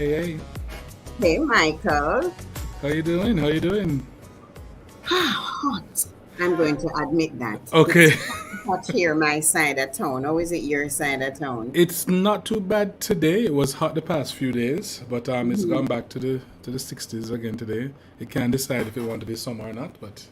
Hey. Hey, Michael. How you doing? How you doing? Hot. I'm going to admit that. Okay. It's hot here, my side of town. Or is it your side of town? It's not too bad today. It was hot the past few days, but it's Mhm. gone back to the 60s again today. It can't decide if it want to be summer or not, but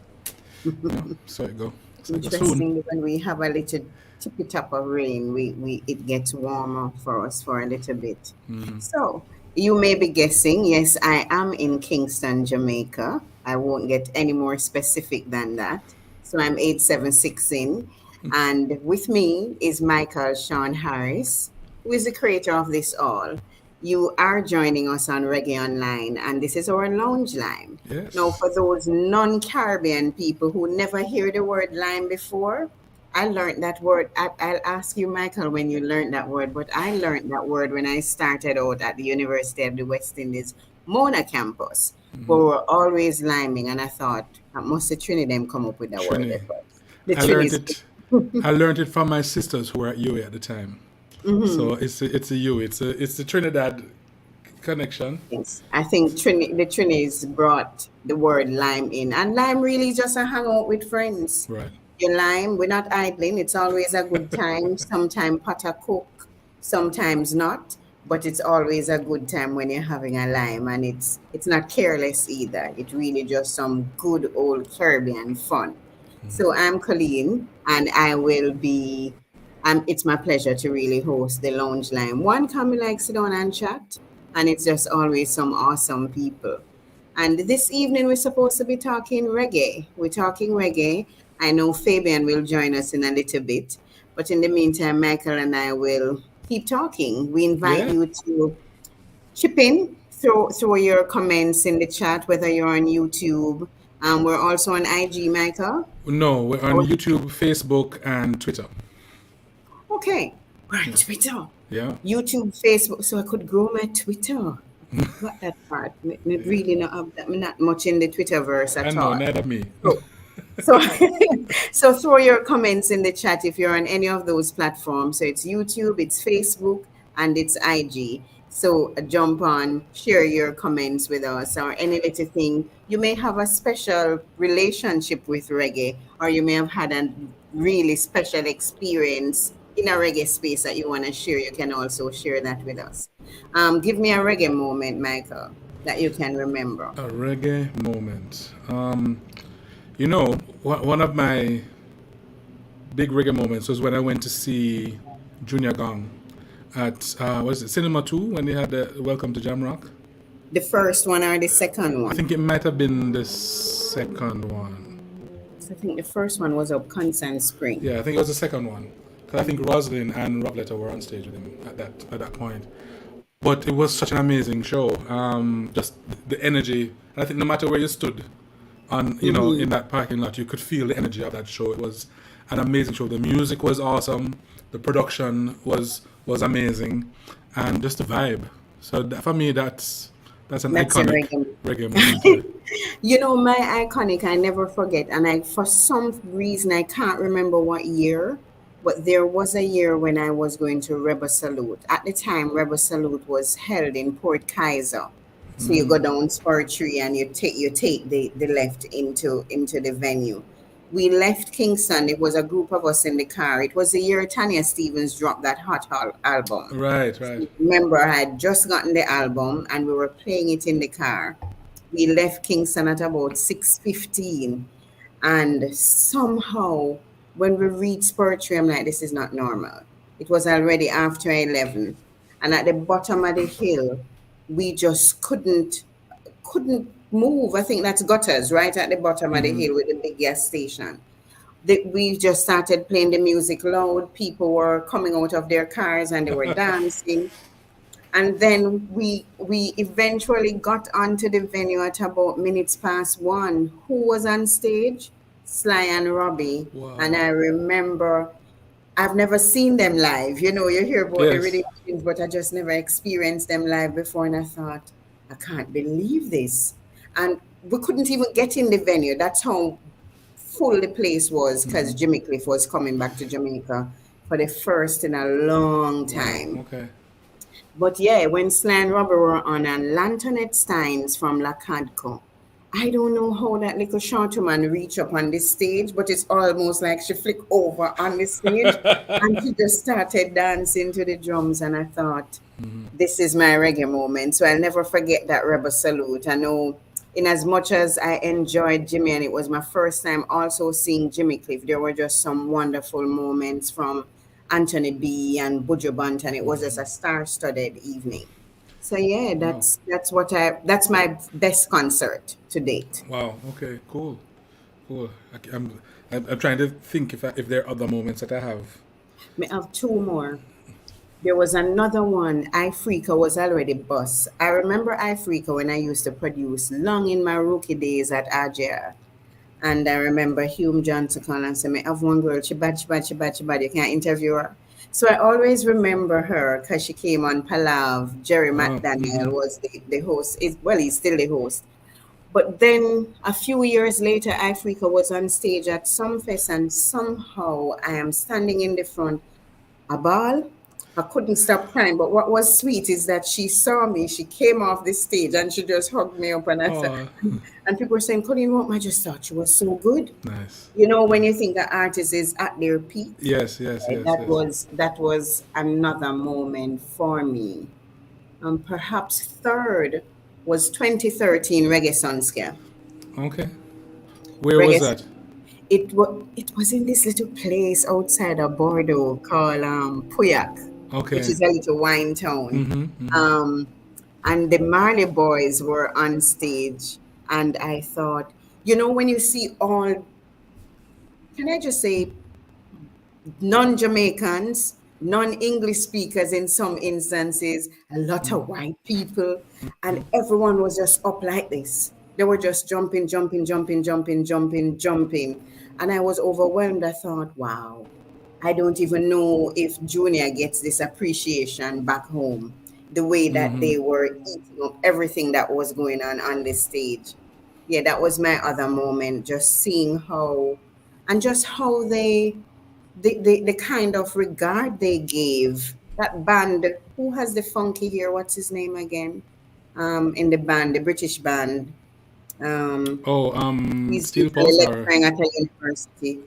so it go. So it go soon. Interesting, when we have a little tippy top of rain, we it gets warmer for us for a little bit. So you may be guessing, yes, I am in Kingston, Jamaica. I won't get any more specific than that. So I'm 876 in, and with me is Michael Sean Harris, who is the creator of this all. You are joining us on Reggae Online, and this is our lounge line. Now, Yes. for those non-Caribbean people who never hear the word lime before, I learned that word. I'll ask you, Michael, when you learned that word, but I learned that word when I started out at the University of the West Indies, Mona campus, where we were always liming, and I thought, must the Trinidad come up with that word Trini. at first. The I learned Trinidad. it. I learned it from my sisters who were at UA at the time. So it's a U. It's the Trinidad connection. Yes, I think the Trinis brought the word lime in, and lime really just a hang out with friends. Right. Your lime, we're not idling. It's always a good time. Sometimes pot a cook, sometimes not, but it's always a good time when you're having a lime, and it's not careless either. It's really just some good old Caribbean fun. So I'm Coleen, and I will be. It's my pleasure to really host the Lounge Line. One, come like sit down and chat, and it's just always some awesome people. And this evening we're supposed to be talking reggae. We're talking reggae. I know Fabian will join us in a little bit, but in the meantime, Michael and I will keep talking. We invite Yeah. you to chip in, throw your comments in the chat, whether you're on YouTube. We're also on IG, Michael. No, we're on YouTube, Facebook, and Twitter. Okay, we're on Twitter, Yeah. YouTube, Facebook, so I could grow my Twitter. I forgot that part. Me really not have that. Me not much in the Twitterverse I at know, all. neither me. So, so, so throw your comments in the chat if you're on any of those platforms. So it's YouTube, it's Facebook, and it's IG. So jump on, share your comments with us, or any little thing. You may have a special relationship with reggae, or you may have had a really special experience in a reggae space that you want to share. You can also share that with us. Give me a reggae moment, Michael, that you can remember. A reggae moment. One of my big reggae moments was when I went to see Junior Gong at was it Cinema 2 when they had the Welcome to Jamrock. The first one or the second I one? think it might have been the second one. I think the first one was up Constant Spring. Yeah, I think it was the second one. 'Cause I think Roslyn and Rob Letter were on stage with him at that point. But it was such an amazing show. Just the energy. And I think no matter where you stood on, in that parking lot, you could feel the energy of that show. It was an amazing show. The music was awesome. The production was amazing, and just the vibe. So for me, that's an That's a iconic reggae. reggae moment. Yeah. You know, my iconic, I never forget. And for some reason, I can't remember what year, but there was a year when I was going to Rebel Salute. At the time, Rebel Salute was held in Port Kaiser. So you go down Spur Tree and you take the left into the venue. We left Kingston. It was a group of us in the car. It was the year Tanya Stevens dropped that album. Right, right. Remember, I had just gotten the album and we were playing it in the car. We left Kingston at about 6:15, and somehow when we reached Spurtree, I'm like, this is not normal. It was already after 11, and at the bottom of the hill, we just couldn't move. I think that's Gutters right at the bottom of the hill with the big gas station. We just started playing the music loud. People were coming out of their cars and they were dancing. And then we eventually got onto the venue at about minutes past 1. Who was on stage? Sly and Robbie. And Wow. I remember, I've never seen them live. You know, you hear about the Yes. radio things, but I just never experienced them live before. And I thought, I can't believe this. And we couldn't even get in the venue. That's how full the place was, because Jimmy Cliff was coming back to Jamaica for the first in a long Wow. time. Okay. But yeah, when Sly and Robert were on and Lantonette Steins from La Cadco, I don't know how that little short woman reached up on this stage, but it's almost like she flicked over on the stage and she just started dancing to the drums. And I thought, this is my reggae moment. So I'll never forget that Rebel Salute. I know, in as much as I enjoyed Jimmy, and it was my first time also seeing Jimmy Cliff, there were just some wonderful moments from Anthony B and Buju Banton. It was just a star-studded evening. So yeah, Wow. that's my best concert to date. Wow. Okay. Cool. Cool. I'm trying to think if there are other moments that I have. I have two more. There was another one. iFreaka was already bust. I remember iFreaka when I used to produce long in my rookie days at RJR. And I remember Hume Johnson calling and saying, I have one girl, she bad, she bad, she bad, she bad. You can't interview her. So I always remember her because she came on Palav. Jerry McDaniel was the host. Well, he's still the host. But then a few years later, iFreaka was on stage at some fest, and somehow I am standing in the front, a ball. I couldn't stop crying. But what was sweet is that she saw me, she came off the stage and she just hugged me up. And I said, Oh, and people were saying, Coleen, what? I just thought she was so good. nice. You know, when you think an artist is at their peak, Yes. Yes. Yes. that Yes. was another moment for me. Perhaps third was 2013 Reggae Sunscare. Okay. Where was Reggae that? it was in this little place outside of Bordeaux called Puyak, which Okay. is a little wine town. Mm-hmm. Mm-hmm. Um, and the Marley Boys were on stage, and I thought, when you see all, can I just say, non-Jamaicans, non-English speakers in some instances, a lot of white people, and everyone was just up like this. They were just jumping, jumping, jumping, jumping, jumping, jumping. And I was overwhelmed. I thought, wow, I don't even know if Junior gets this appreciation back home, the way that Mm-hmm. they were eating up everything that was going on the stage. Yeah, that was my other moment, just seeing how, and just how the kind of regard they gave that band. Who has the funky hair? What's his name again? In the band, the British band. Um, Oh, he's Steel usually Pulse or lecturing at a university.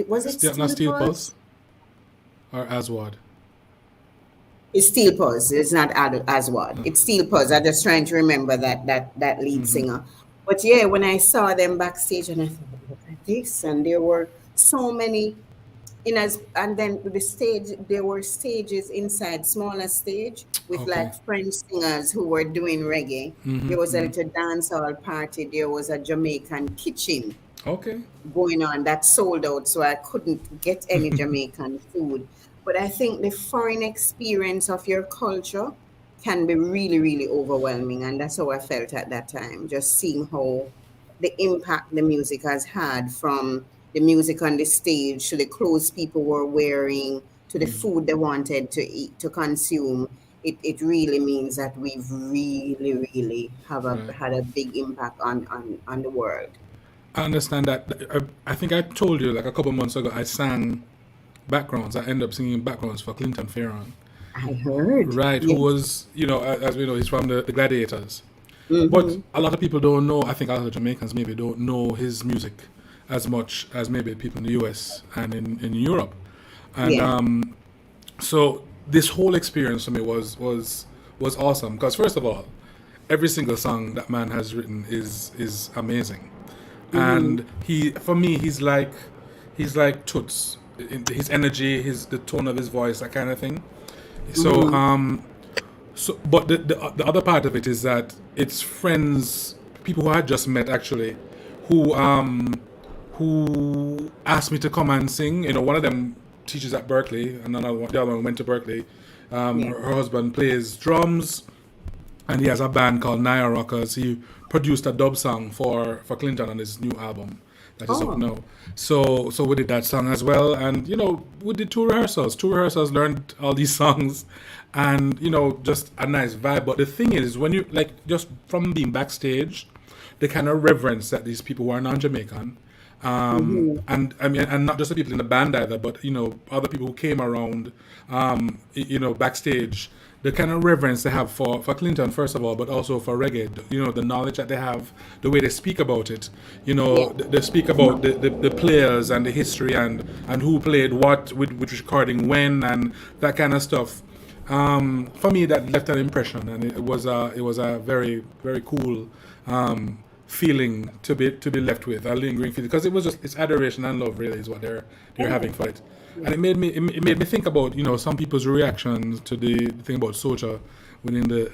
Was it Steel, not Steel Steel Pulse? Pulse or Aswad. It's Steel Pulse. It's not Aswad. It's Steel Pulse. I'm just trying to remember that lead singer. But yeah, when I saw them backstage, and I thought, look at this, and there were so many and then the stage, there were stages inside, smaller stage with Okay. like French singers who were doing reggae. Mm-hmm. There was a Mm-hmm. little dance hall party. There was a Jamaican kitchen Okay. going on that sold out, so I couldn't get any Jamaican food. But I think the foreign experience of your culture can be really, really overwhelming, and that's how I felt at that time. Just seeing how the impact the music has had, from the music on the stage to the clothes people were wearing to the food they wanted to eat, to consume. It really means that we've really, really Right. had a big impact on the world. I understand that. I think I told you like a couple months ago. I sang backgrounds. I ended up singing backgrounds for Clinton Farron, I heard. right? Who Yeah. was, as we know, he's from the Gladiators. But Mm-hmm. a lot of people don't know. I think a lot of Jamaicans maybe don't know his music as much as maybe people in the U.S. and in Europe. And Yeah. so this whole experience for me was awesome because first of all, every single song that man has written is amazing, Mm-hmm. and for me he's like Toots. His energy, the tone of his voice, that kind of thing. So Mm-hmm. but the other part of it is that it's friends, people who I had just met actually, who asked me to come and sing. One of them teaches at Berkeley, and the other one went to Berkeley. Yeah. Her husband plays drums, and he has a band called Naya Rockers. He produced a dub song for Clinton on his new album that is up Oh. now. So we did that song as well, and we did two rehearsals. Two rehearsals, learned all these songs, and just a nice vibe. But the thing is, when you like just from being backstage, the kind of reverence that these people who are non-Jamaican, Mm-hmm. and I mean, and not just the people in the band either, but other people who came around, backstage. the kind of reverence they have for Clinton, first of all, but also for reggae. You know, the knowledge that they have, the way they speak about it. You know, Yeah. they speak about the players and the history and who played what with which recording when and that kind of stuff. For me, that left an impression, and it was a very very cool feeling to be left with, a lingering feeling, because it was just, it's adoration and love really is what they're having for it. And it made me think about, you know, some people's reactions to the thing about Soulja winning the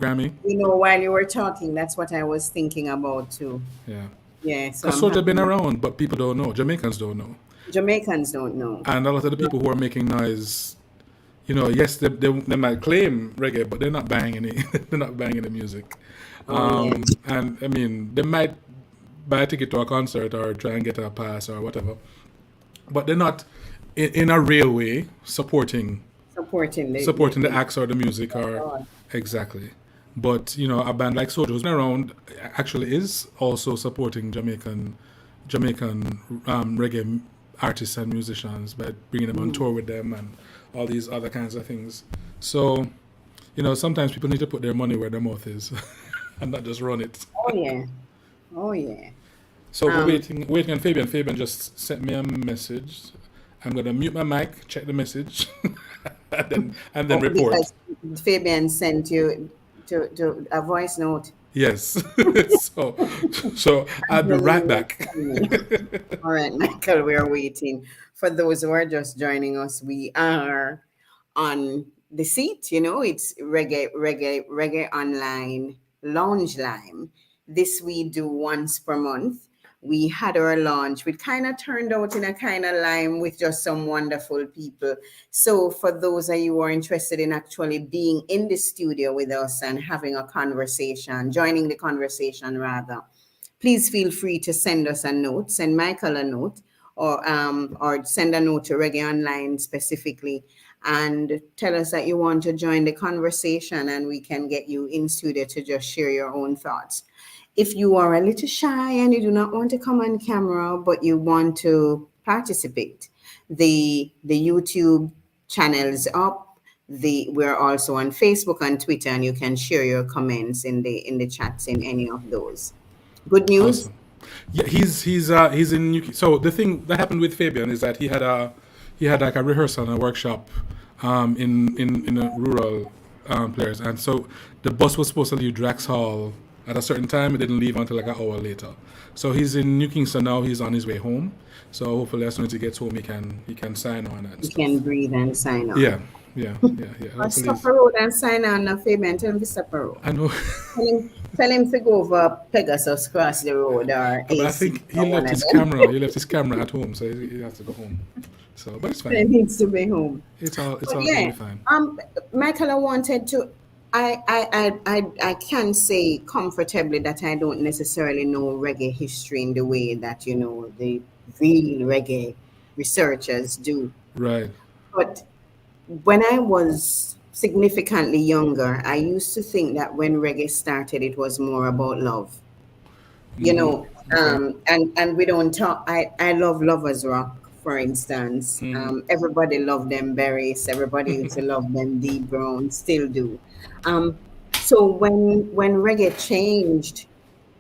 Grammy. You know, while you were talking, that's what I was thinking about too. Yeah, Yeah, so because I'm Soulja been happy. around, but people don't know. Jamaicans don't know, Jamaicans don't know. and a lot of the people who are making noise, you know, yes, they might claim reggae, but they're not buying any. They're not buying any music. Oh yeah. And I mean, they might buy a ticket to a concert or try and get a pass or whatever, but they're not in a real way Supporting supporting the acts or the music or God. exactly. But you know, a band like Soulja who's been around actually is also supporting Jamaican reggae artists and musicians by bringing them on tour with them and all these other kinds of things. So, you know, sometimes people need to put their money where their mouth is and not just run it. Oh yeah. Oh yeah. So we're Um, waiting on Fabian. Fabian just sent me a message. I'm gonna mute my mic, check the message, and then report. because Fabian sent you to a voice note. Yes. so so I'll be right back. All right, Michael, we are waiting. For those who are just joining us, we are on the seat. You know, it's Reggae Online Lounge Lime. This we do once per month. We had our launch. We kind of turned out in a kind of lime with just some wonderful people. So, for those of you who are interested in actually being in the studio with us and having a conversation, joining the conversation rather, please feel free to send us a note, send Michael a note, or send a note to Reggae Online specifically, and tell us that you want to join the conversation, and we can get you in studio to just share your own thoughts. If you are a little shy and you do not want to come on camera, but you want to participate, the YouTube channel is up. We're also on Facebook and Twitter, and you can share your comments in the chats in any of those. Good news. Awesome. Yeah, he's in UK. So the thing that happened with Fabian is that he had like a rehearsal and a workshop in a rural place, and so the bus was supposed to leave Drax Hall at a certain time. It didn't leave until like an hour later. So he's in New Kingston now. He's on his way home. So hopefully, as soon as he gets home, he can sign on and You stuff. can breathe and sign on. Yeah, yeah. Or Hopefully, stop a road and sign on now, Fabian. Tell him to stop a road. I know. Tell him to go over Pegasus cross the road or But I AC think he or one left of his them. camera. He left his camera at home, so he has to go home. So, but it's He fine. needs to be home. It's But all gonna be yeah, fine. Michael, I wanted to. I can say comfortably that I don't necessarily know reggae history in the way that you know the real reggae researchers do. Right. But when I was significantly younger, I used to think that when reggae started, it was more about love. You Mm-hmm. know, Okay. and we don't talk. I love lovers rock, for instance. Mm-hmm. Everybody loved them Berries. Everybody used to love them D Brown, still do. Um, so when reggae changed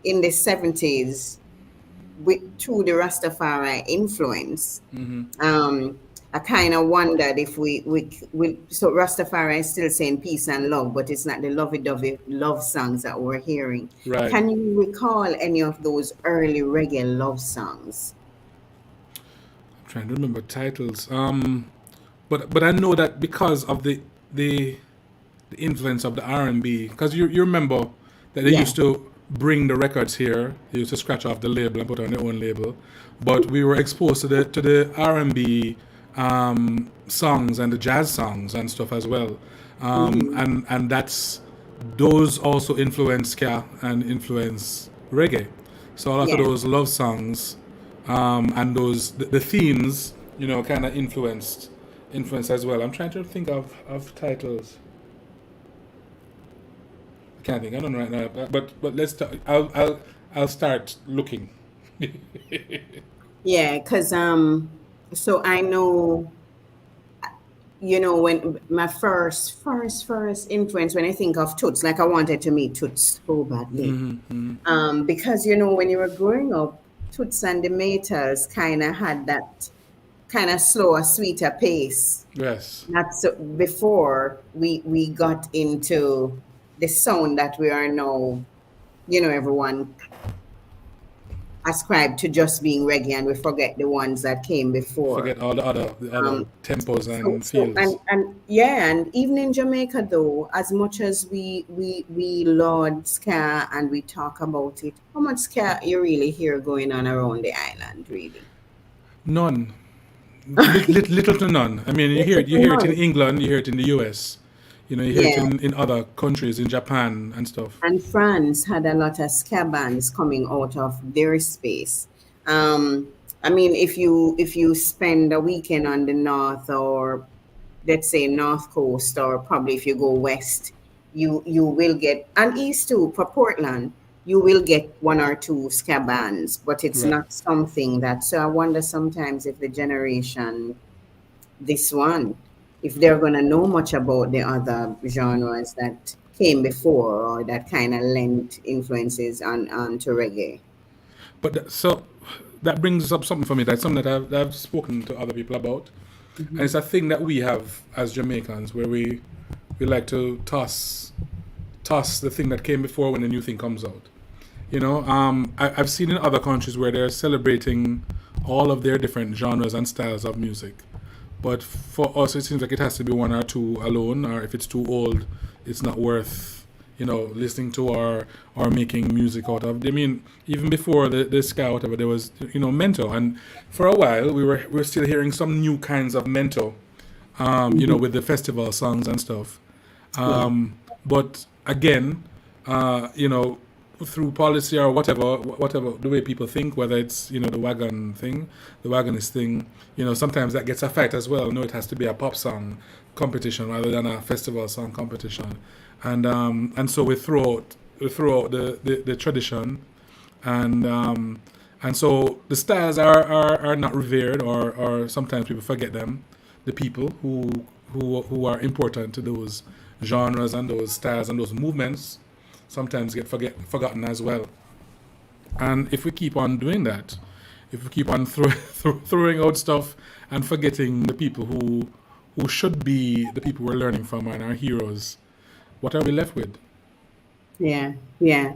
in the 70s through the Rastafari influence, Mm-hmm. I kind of wondered if we so Rastafari is still saying peace and love, but it's not the lovey-dovey love songs that we're hearing. Right. Can you recall any of those early reggae love songs? I'm trying to remember titles. But I know that because of the the influence of the R&B, because you remember that they Yeah, used to bring the records here. They used to scratch off the label and put on their own label, but we were exposed to the R&B songs and the jazz songs and stuff as well, and that's those also influence ska and influence reggae. So a lot of yeah, those love songs and those the themes, you know, kind of influenced as well. I'm trying to think of titles. I can't think. I don't know right now. But let's talk. I'll start looking. yeah. Because so I know when my first influence, when I think of Toots, like I wanted to meet Toots so badly. Because, when you were growing up, Toots and the Maytals kind of had that kind of slower, sweeter pace. Yes. Not so before we got into the sound that we are now, everyone ascribed to just being reggae, and we forget the ones that came before. Forget all the other tempos So, and so feels. and yeah, and even in Jamaica though, as much as we laud ska and we talk about it, how much ska you really hear going on around the island, really? None. Little to none. I mean, Little you to hear it in none. England, you hear it in the US, you hear it Yeah. in other countries, in Japan and stuff. And France had a lot of ska bands coming out of their space. Um, I mean, if you spend a weekend on the north, or let's say north coast, or probably if you go west, you will get, and east too, for Portland, you will get one or two ska bands, but it's Right. not something that. So I wonder sometimes if the generation, this one, if they're going to know much about the other genres that came before, or that kind of lent influences on to reggae. So that brings up something for me. That's something that I've spoken to other people about, and it's a thing that we have as Jamaicans, where we like to toss the thing that came before when the new thing comes out. I've seen in other countries where they're celebrating all of their different genres and styles of music. But for us, it seems like it has to be one or two alone, or if it's too old, it's not worth, listening to or making music out of. I mean, even before the ska, whatever, there was, Mento. And for a while, we were still hearing some new kinds of Mento, with the festival songs and stuff. Yeah. But again, through policy or whatever the way people think, whether it's the wagon thing, the wagonist thing, sometimes that gets a fight as well. No, it has to be a pop song competition rather than a festival song competition, and so we throw out the tradition, and so the styles are not revered, or sometimes people forget them. The people who are important to those genres and those styles and those movements sometimes get forgotten as well. And if we keep on doing that, if we keep on throwing out stuff and forgetting the people who should be the people we're learning from and our heroes, what are we left with? Yeah. Yeah.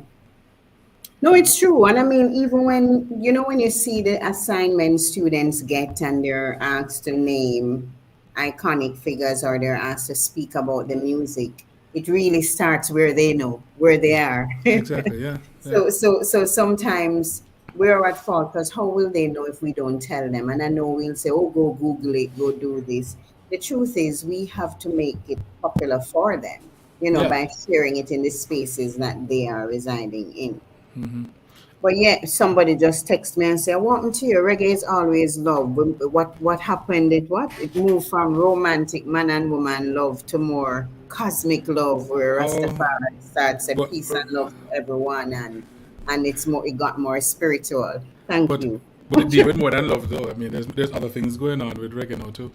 No, it's true. And I mean, even when you see the assignment students get and they're asked to name iconic figures, or they're asked to speak about the music, it really starts where they know, where they are. Exactly. Yeah. Yeah. So sometimes we're at fault, because how will they know if we don't tell them? And I know we'll say, oh, go Google it, go do this. The truth is, we have to make it popular for them, Yeah. by sharing it in the spaces that they are residing in. But yeah, somebody just text me and say, "What happened to you? Reggae is always love. What happened? It moved from romantic man and woman love to more cosmic love, where Oh, Rastafari starts a but peace and love to everyone, and it got more spiritual." Thank but you. but it deal with more than love, though. I mean, there's other things going on with reggae now too,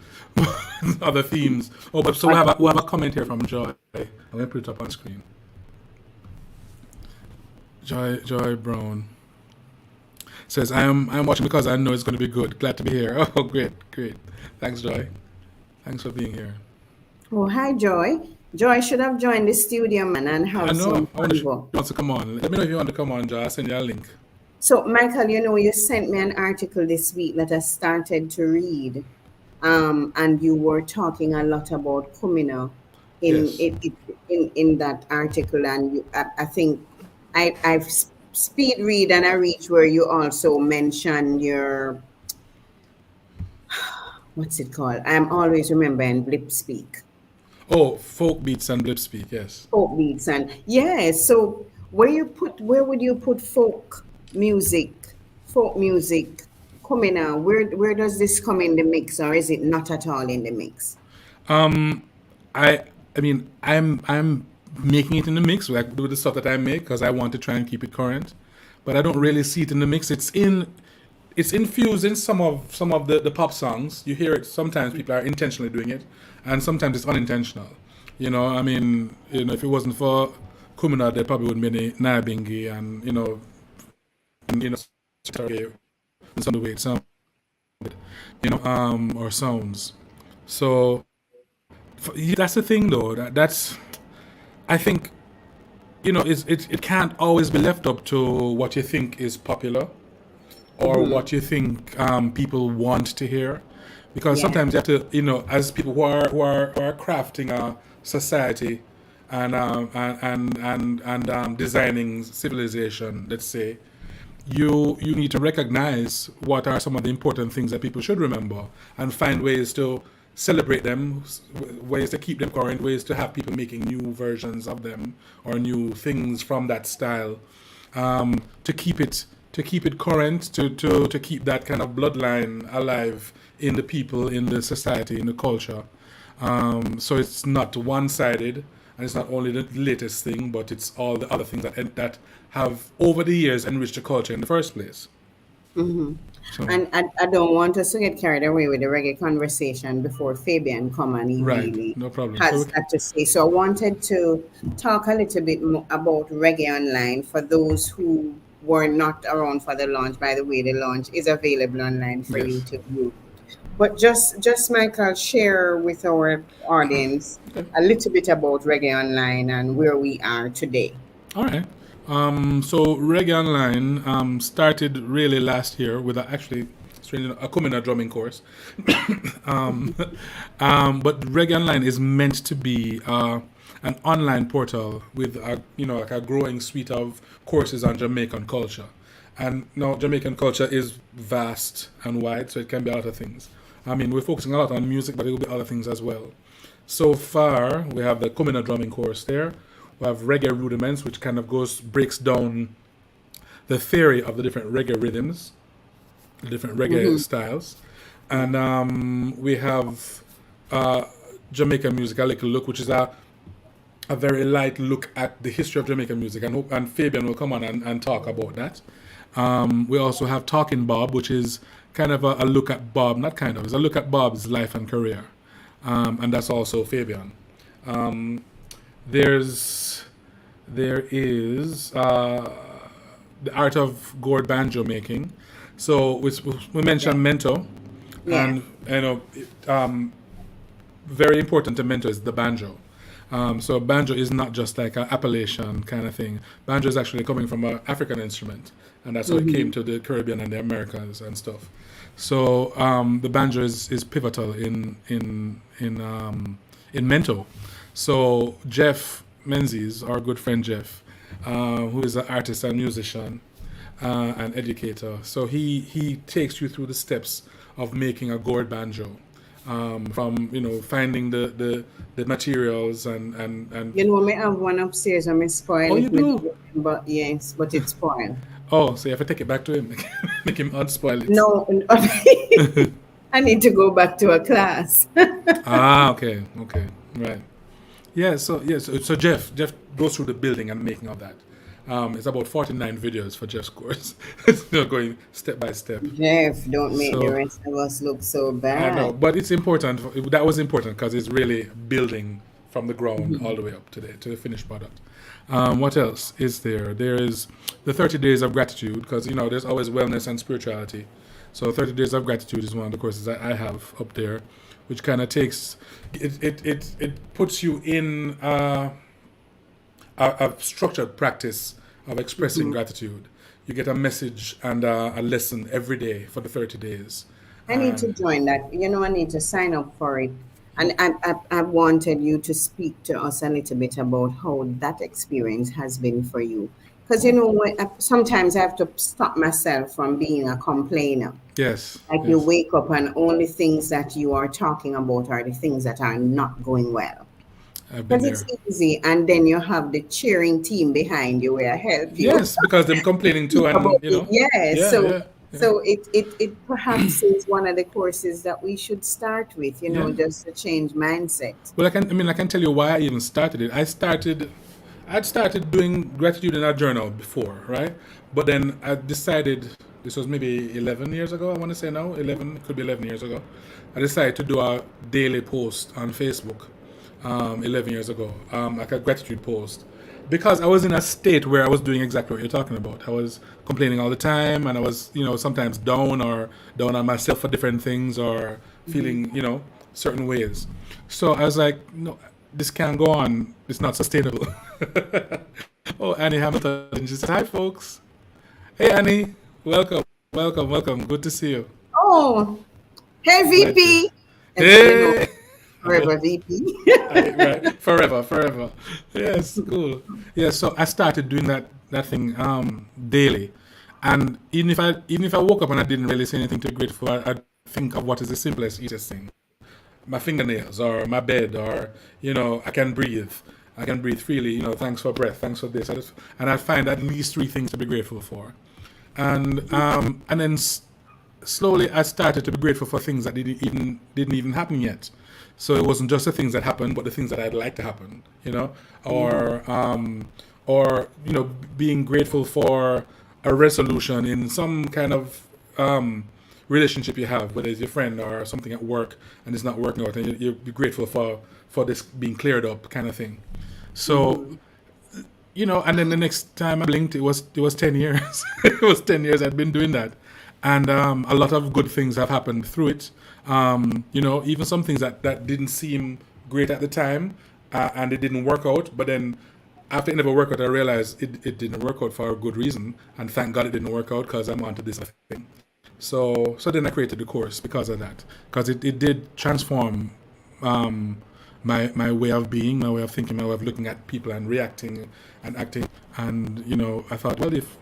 other themes. Oh, but so we But have a comment here from Joy. I'm gonna put it up on screen. Joy Brown says, I'm watching because I know it's going to be good. Glad to be here. Oh, great, great. Thanks, Joy. Thanks for being here. oh, hi, Joy. Joy should have joined the studio, man, and I have know. some I wonder if she convo. wants to come on. Let me know if you want to come on, Joy. I'll send you a link. So, Michael, you sent me an article this week that I started to read, and you were talking a lot about Kumina in Yes. in that article, and I think I've speed read, and I reach where you also mention your, what's it called? I'm always remembering Blip Speak. Oh, folk beats and blip speak. Yes. Folk beats, and yeah, so where would you put music folk music coming out? Where does this come in the mix, or is it not at all in the mix? I I mean, I'm making it in the mix, like with the stuff that I make, because I want to try and keep it current. But I don't really see it in the mix. It's in. it's infused in some of the pop songs. You hear it sometimes people are intentionally doing it, and sometimes it's unintentional. I mean, if it wasn't for Kumina, there probably wouldn't be any Nayabingi and sorry, some of the way it sounds, or sounds. So that's the thing, though. That's I think it can't always be left up to what you think is popular or what you think people want to hear, because Yeah. sometimes you have to, as people who are crafting a society and designing civilization, let's say, you need to recognize what are some of the important things that people should remember and find ways to celebrate them, ways to keep them current, ways to have people making new versions of them or new things from that style, to keep it current, to keep that kind of bloodline alive in the people, in the society, in the culture. So it's not one-sided, and it's not only the latest thing, but it's all the other things that have over the years enriched the culture in the first place. So And I don't want us to get carried away with the reggae conversation before Fabian come and he right, really no problem. has that to say. So I wanted to talk a little bit more about Reggae Online for those who were not around for the launch. By the way, the launch is available online for you Yes. to view. But just Michael, share with our audience Okay. a little bit about Reggae Online and where we are today. All right. So Reggae Online started really last year with actually strangely a Kumina drumming course. um, but Reggae Online is meant to be an online portal with like a growing suite of courses on Jamaican culture. And now Jamaican culture is vast and wide, so it can be a lot of things. I mean, we're focusing a lot on music, but it will be other things as well. So far, we have the Kumina drumming course there. We have reggae rudiments, which kind of breaks down the theory of the different reggae rhythms, the different reggae styles, and we have Jamaican music, a little look, which is a very light look at the history of Jamaican music, and Fabian will come on and talk about that. We also have Talkin Bob, which is kind of a look at Bob, not kind of, it's a look at Bob's life and career, and that's also Fabian. There is the art of gourd banjo making. So we mentioned mento, Yeah. and very important to mento is the banjo. So banjo is not just like an Appalachian kind of thing. Banjo is actually coming from an African instrument, and that's how it came to the Caribbean and the Americas and stuff. So the banjo is pivotal in mento. So Jeff Menzies, our good friend Jeff, who is an artist and musician and educator, so he takes you through the steps of making a gourd banjo, from finding the materials and You know, me have one upstairs and me spoil oh, it, you do. but yes, but it's spoiled. Oh, so you have to take it back to him, make him unspoil it. No, I need to go back to a class. Okay, right. So Jeff goes through the building and making of that. It's about 49 videos for Jeff's course. It's going step by step. Jeff, don't make the So rest of us look so I know, bad. but it's important. That was important because it's really building from the ground all the way up to the finished product. What else is there? There is the 30 days of gratitude, because there's always wellness and spirituality. So 30 days of gratitude is one of the courses that I have up there, which kind of takes it puts you in a structured practice of expressing gratitude. You get a message and a lesson every day for the 30 days. I need to And join that. You know, I need to sign up for it. And I wanted you to speak to us a little bit about how that experience has been for you. Because, sometimes I have to stop myself from being a complainer. yes, Like you yes, wake up and only things that you are talking about are the things that are not going well. I've been Because it's there. easy, and then you have the cheering team behind you where I help you. Yes, because them complaining too, About and it. Yes. yeah, So yeah, yeah, so it perhaps is one of the courses that we should start with, yeah. just to change mindset. Well, I can tell you why I even started it. I'd started doing gratitude in a journal before, right? But then I decided this was maybe 11 years ago, I want to say now, 11, it could be 11 years ago. I decided to do a daily post on Facebook 11 years ago, like a gratitude post. Because I was in a state where I was doing exactly what you're talking about. I was complaining all the time, and I was, sometimes down or down on myself for different things or feeling, certain ways. So I was like, no, this can't go on. It's not sustainable. Oh, Annie Hamilton, she said, hi, folks. Hey, Annie. Welcome, welcome, welcome. Good to see you. Oh, hey, Glad to. VP. Hey! Forever VP. Right. Forever, forever. Yes, cool. Yeah, so I started doing that thing daily. And even if I woke up and I didn't really say anything to grateful, I'd think of what is the simplest, easiest thing. My fingernails or my bed or, I can breathe. I can breathe freely, thanks for breath, thanks for this. And I find at least 3 things to be grateful for. And then slowly I started to be grateful for things that didn't even happen yet. So it wasn't just the things that happened, but the things that I'd like to happen, or being grateful for a resolution in some kind of relationship you have, whether it's your friend or something at work and it's not working out, and you're grateful for this being cleared up, kind of thing. So, and then the next time I blinked, it was 10 years. It was 10 years I'd been doing that. And a lot of good things have happened through it. Even some things that didn't seem great at the time, and it didn't work out. But then after it never worked out, I realized it didn't work out for a good reason. And thank God it didn't work out, because I'm onto this thing. So then I created the course because of that. Because it did transform my way of being, my way of thinking, my way of looking at people and reacting and acting. And, I thought, well, if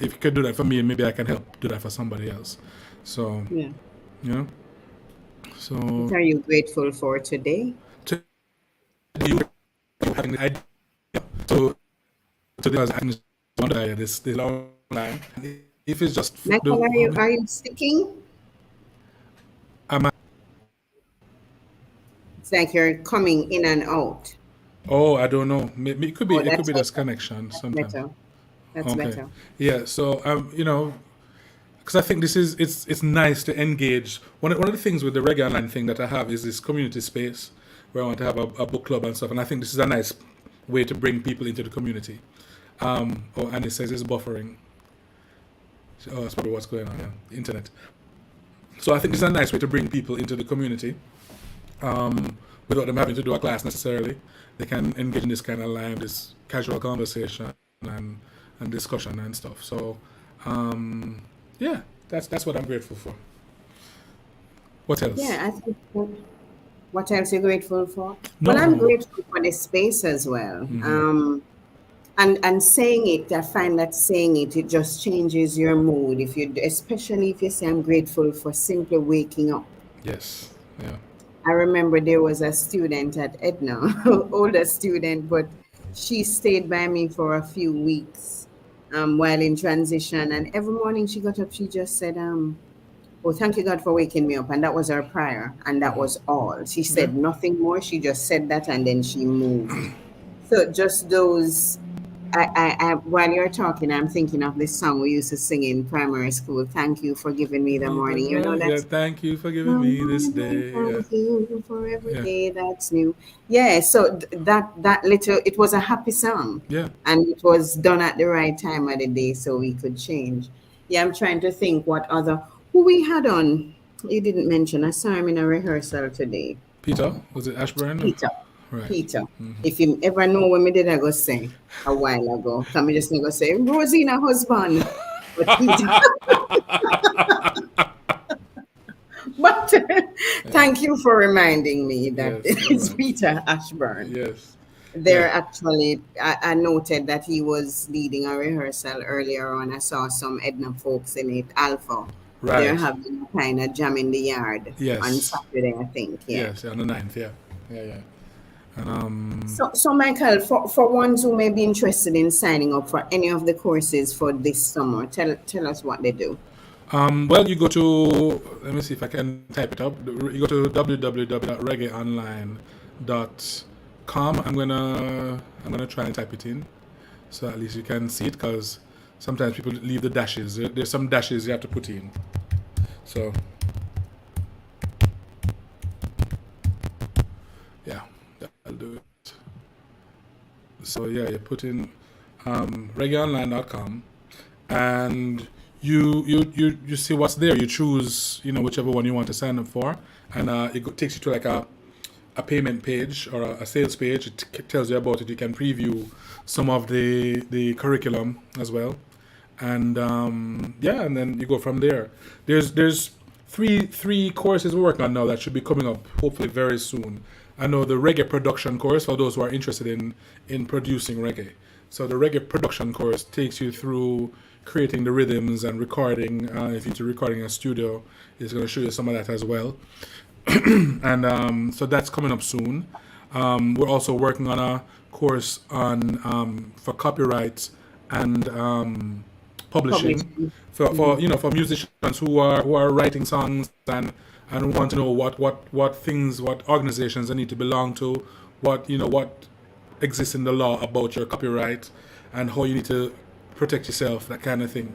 you could do that for me, maybe I can help do that for somebody else. So, Yeah. So, What are you grateful for today? to you having the idea to because I wonder this long line. If it's just Michael, are you sticking? am It's like you're coming in and out. I don't know. Maybe it could be That's just better. connection That's sometimes. better. That's Okay. better. Yeah. So because I think it's nice to engage. One of the things with the Reggae Online thing that I have is this community space where I want to have a book club and stuff, and I think this is a nice way to bring people into the community. And it says it's buffering. Oh, that's probably what's going on. Yeah, the internet. So I think it's a nice way to bring people into the community, without them having to do a class necessarily. They can engage in this kind of live, this casual conversation and discussion and stuff. So, yeah, that's what I'm grateful for. What else? Yeah, I think. What else are you grateful for? No, Well, I'm no. grateful for the space as well. And saying it, I find that saying it just changes your mood. Especially if you say, I'm grateful for simply waking up. Yes. Yeah. I remember there was a student at Edna, older student, but she stayed by me for a few weeks while in transition. And every morning she got up, she just said, oh, thank you, God, for waking me up. And that was her prayer. And that was all. She said nothing more. She just said that and then she moved. So just those, while you're talking, I'm thinking of this song we used to sing in primary school. Thank you for giving me the morning. You know Yeah. that. Thank you for giving me this day. Yeah. Thank you for every Yeah. day that's new. Yeah, so that little, it was a happy song. Yeah. And it was done at the right time of the day so we could change. Yeah, I'm trying to think who we had on. You didn't mention. I saw him in a rehearsal today. Peter, was it Ashburn? Peter. Right. Peter. If you ever know when me did I go say a while ago, can me just go say Rosina husband. But Peter. But thank you for reminding me that Yes, it's right. Peter Ashburn. Yes. There actually, I noted that he was leading a rehearsal earlier on. I saw some Edna folks in it, Alpha. They're Right. having a kind of jam in the yard Yes. on Saturday, I think. Yeah. Yes, on the 9th. Yeah. Yeah. And So Michael, for ones who may be interested in signing up for any of the courses for this summer, tell us what they do. well, you go to, let me see if I can type it up. You go to www.reggaeonline.com. I'm gonna try and type it in, so at least you can see it, because sometimes people leave the dashes. There's some dashes you have to put in. So yeah, that'll do it. So yeah, you put in reggaeonline.com, and you see what's there. You choose whichever one you want to sign up for, and takes you to like a payment page or a sales page. It tells you about it. You can preview some of the curriculum as well, and and then you go from there. There's three courses we're working on now that should be coming up hopefully very soon. I know the reggae production course for those who are interested in producing reggae. So the reggae production course takes you through creating the rhythms and recording. If you're into recording in a studio, it's going to show you some of that as well. And so that's coming up soon. We're also working on a course on for copyright and publishing for musicians who are writing songs and want to know what things, what organizations they need to belong to, what exists in the law about your copyright and how you need to protect yourself, that kind of thing.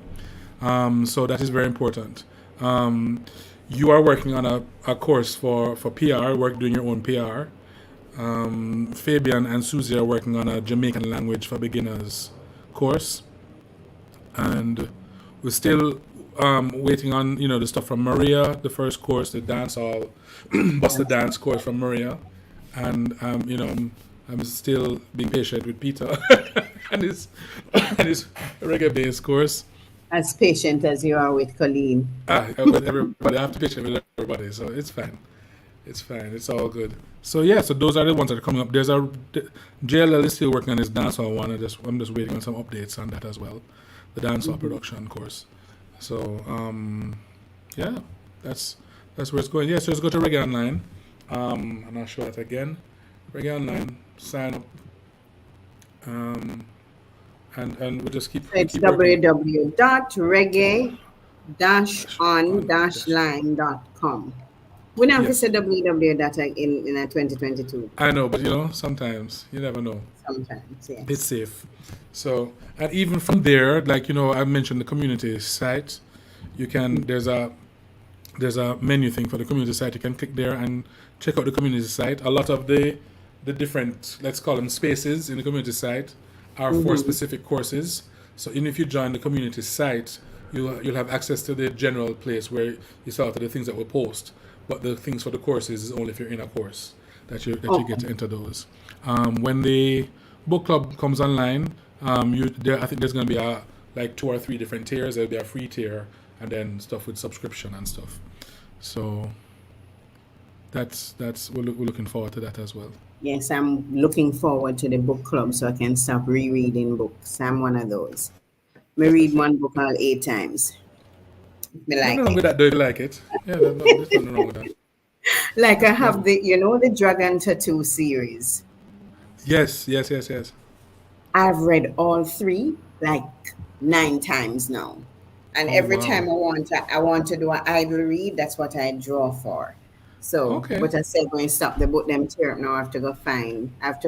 So that is very important. You are working on a course for PR, doing your own PR. Fabian and Susie are working on a Jamaican language for beginners course. And we're still waiting on the stuff from Maria, the first course, the dancehall, bust the dance course from Maria. And I'm still being patient with Peter and his reggae-based course. As patient as you are with Coleen. With everybody, I have to be patient with everybody, so it's fine. It's fine. It's all good. So yeah, so those are the ones that are coming up. There's JLL is still working on his dancehall one. I'm just waiting on some updates on that as well, the dancehall production course. So yeah, that's where it's going. Yeah, so let's go to Reggae Online. And I'll show that again. Reggae Online, sign up. And we'll just keep. It's www.reggae-on-line.com. We never said www in 2022. I know, but sometimes you never know. Sometimes, yes. It's safe. So, and even from there, like I mentioned the community site. You can there's a menu thing for the community site. You can click there and check out the community site. A lot of the different, let's call them spaces in the community site are for specific courses. So even if you join the community site, you'll have access to the general place where you saw the things that we post. But the things for the courses is only if you're in a course that you get to enter those. When the book club comes online, I think there's going to be like 2 or 3 different tiers. There'll be a free tier and then stuff with subscription and stuff. So that's we're looking forward to that as well. Yes, I'm looking forward to the book club so I can stop rereading books. I'm one of those. I read one book all 8 times. Nothing wrong with that, though, if you like it. Yeah, there's nothing wrong with that. Like I have the Dragon Tattoo series. Yes. I've read all 3 like 9 times now. And every time I want to do an idle read, that's what I draw for. So, but I said when I stop the book, them tear up now. I have to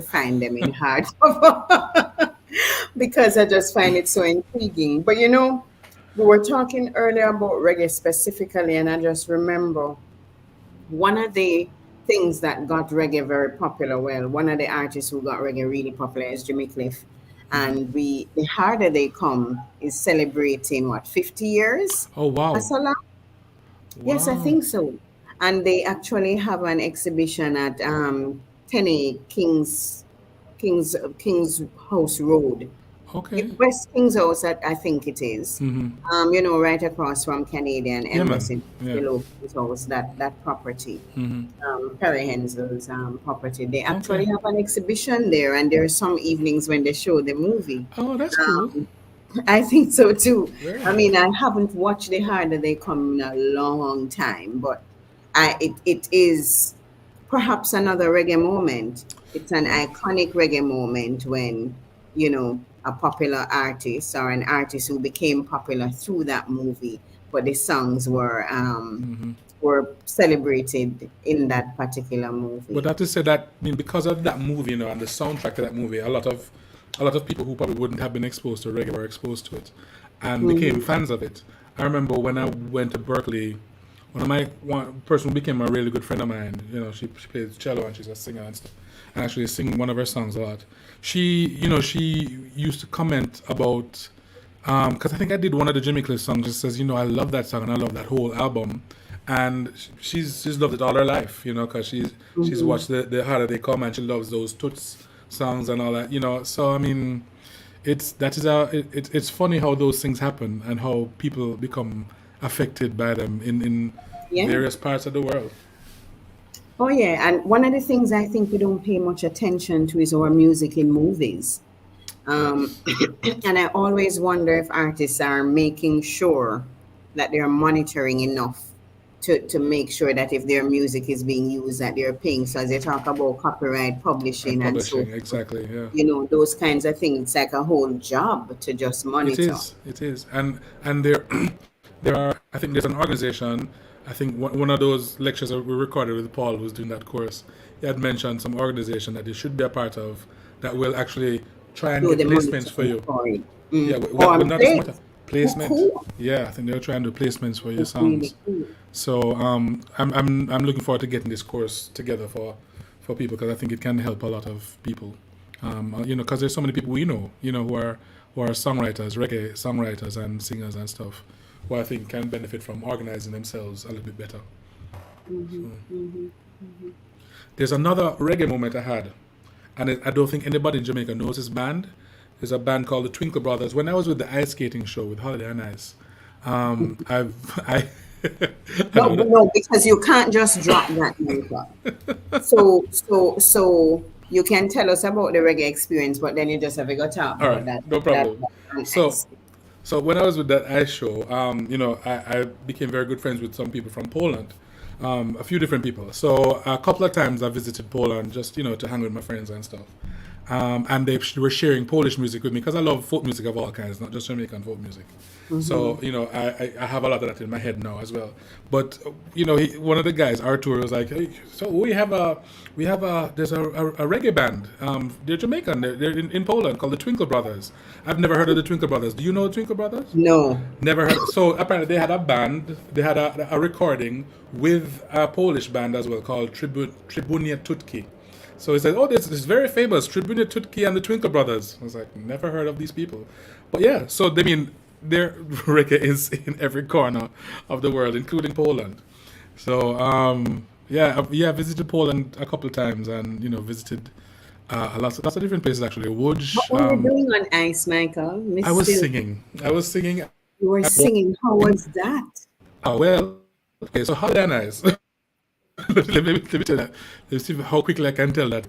find them in hardcover because I just find it so intriguing. But we were talking earlier about reggae specifically, and I just remember one of the things that got reggae very popular. Well, one of the artists who got reggae really popular is Jamaican. And the Harder They Come is celebrating 50 years? Oh wow! That's a lot. Yes, I think so. And they actually have an exhibition at Tenney King's House Road. Okay. West King's House, I think it is. Mm-hmm. Right across from Canadian Embassy. Below his house, that property. Perry Hensel's property. They actually have an exhibition there, and there are some evenings when they show the movie. Oh, that's cool. I think so too. I mean, I haven't watched The Harder They Come in a long time, but it is perhaps another reggae moment. It's an iconic reggae moment when a popular artist or an artist who became popular through that movie, but the songs were celebrated in that particular movie. But I have to say that because of that movie, and the soundtrack to that movie, a lot of a lot of people who probably wouldn't have been exposed to reggae were exposed to it and became fans of it. I remember when I went to Berkeley, one person who became a really good friend of mine, she plays cello and she's a singer and stuff, and actually sing one of her songs a lot. She used to comment about, because I think I did one of the Jamaican songs, just says, I love that song and I love that whole album. And she's loved it all her life, because she's watched the Harder They Come and she loves those Toots songs and all that, So I mean, it's funny how those things happen and how people become affected by them in various parts of the world. Oh yeah, and one of the things I think we don't pay much attention to is our music in movies. And I always wonder if artists are making sure that they're monitoring enough to make sure that if their music is being used, that they're paying. So as they talk about copyright, publishing, and so exactly, yeah. Those kinds of things. It's like a whole job to just monitor. It is, and there are. I think there's an organization. I think one of those lectures that we recorded with Paul, who's doing that course, he had mentioned some organization that you should be a part of that will actually try and get placements for you. Yeah, not as much placement. Cool. Yeah, I think they're trying to do placements for your songs. Really cool. So I'm looking forward to getting this course together for people, because I think it can help a lot of people. Because there's so many people we know, who are songwriters, reggae songwriters and singers and stuff, who I think can benefit from organizing themselves a little bit better. There's another reggae moment I had, and I don't think anybody in Jamaica knows this band. There's a band called the Twinkle Brothers. When I was with the ice skating show with Holiday on Ice, No, because you can't just drop that number. So you can tell us about the reggae experience, but then you just have to go talk about that. No problem. So when I was with that ice show, I became very good friends with some people from Poland, a few different people. So a couple of times I visited Poland just, to hang with my friends and stuff. And they were sharing Polish music with me, because I love folk music of all kinds, not just Jamaican folk music. So, I have a lot of that in my head now as well. But, one of the guys, Artur, was like, hey, so there's a reggae band. They're Jamaican. They're in Poland, called the Twinkle Brothers. I've never heard of the Twinkle Brothers. Do you know the Twinkle Brothers? No. Never heard. So apparently they had a band. They had a recording with a Polish band as well called Trybunia Tutki. So he said, this is very famous, Trybunia Tutki and the Twinkle Brothers. I was like, never heard of these people. But yeah, so their reggae is in every corner of the world, including Poland. So, I visited Poland a couple of times and, visited lots of different places, actually. Łódź. What were you doing on ice, Michael? I was singing. You were singing. How was that? Okay, so Holiday on Ice. let me tell that. Let's see how quickly I can tell that.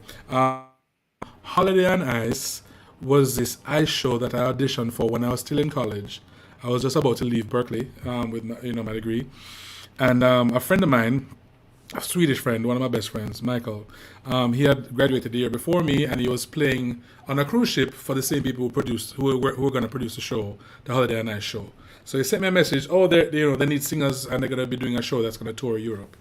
Holiday on Ice was this ice show that I auditioned for when I was still in college. I was just about to leave Berkeley with my degree, and a friend of mine, a Swedish friend, one of my best friends, Michael, he had graduated the year before me, and he was playing on a cruise ship for the same people who were going to produce the show, the Holiday on Ice show. So he sent me a message. They need singers, and they're going to be doing a show that's going to tour Europe.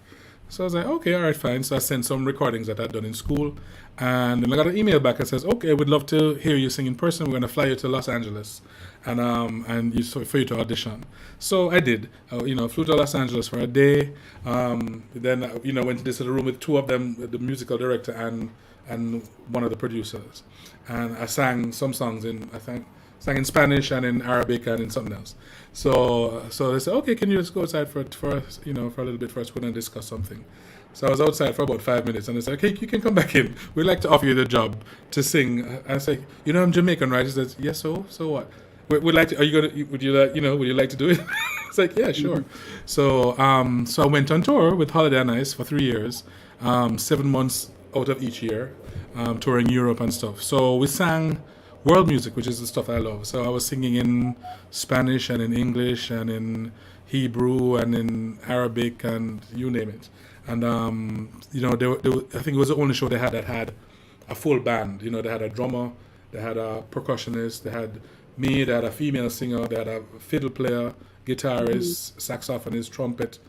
So I was like, okay, all right, fine. So I sent some recordings that I'd done in school. And then I got an email back that says, okay, we'd love to hear you sing in person. We're going to fly you to Los Angeles for you to audition. So I did. Flew to Los Angeles for a day. Then, went to this little room with two of them, the musical director and one of the producers. And I sang some songs sang in Spanish and in Arabic and in something else. So they said, okay, can you just go outside for a little bit first? We're going to discuss something. So I was outside for about 5 minutes, and they said, okay, you can come back in. We'd like to offer you the job to sing. And I said, I'm Jamaican, right? He says, yes, so what? Would you like to do it? It's like, yeah, sure. So I went on tour with Holiday on Ice for 3 years, 7 months out of each year, touring Europe and stuff. So we sang world music, which is the stuff I love. So I was singing in Spanish and in English and in Hebrew and in Arabic and you name it. And I think it was the only show they had that had a full band. They had a drummer, they had a percussionist, they had me, they had a female singer, they had a fiddle player, guitarist, saxophonist, trumpet,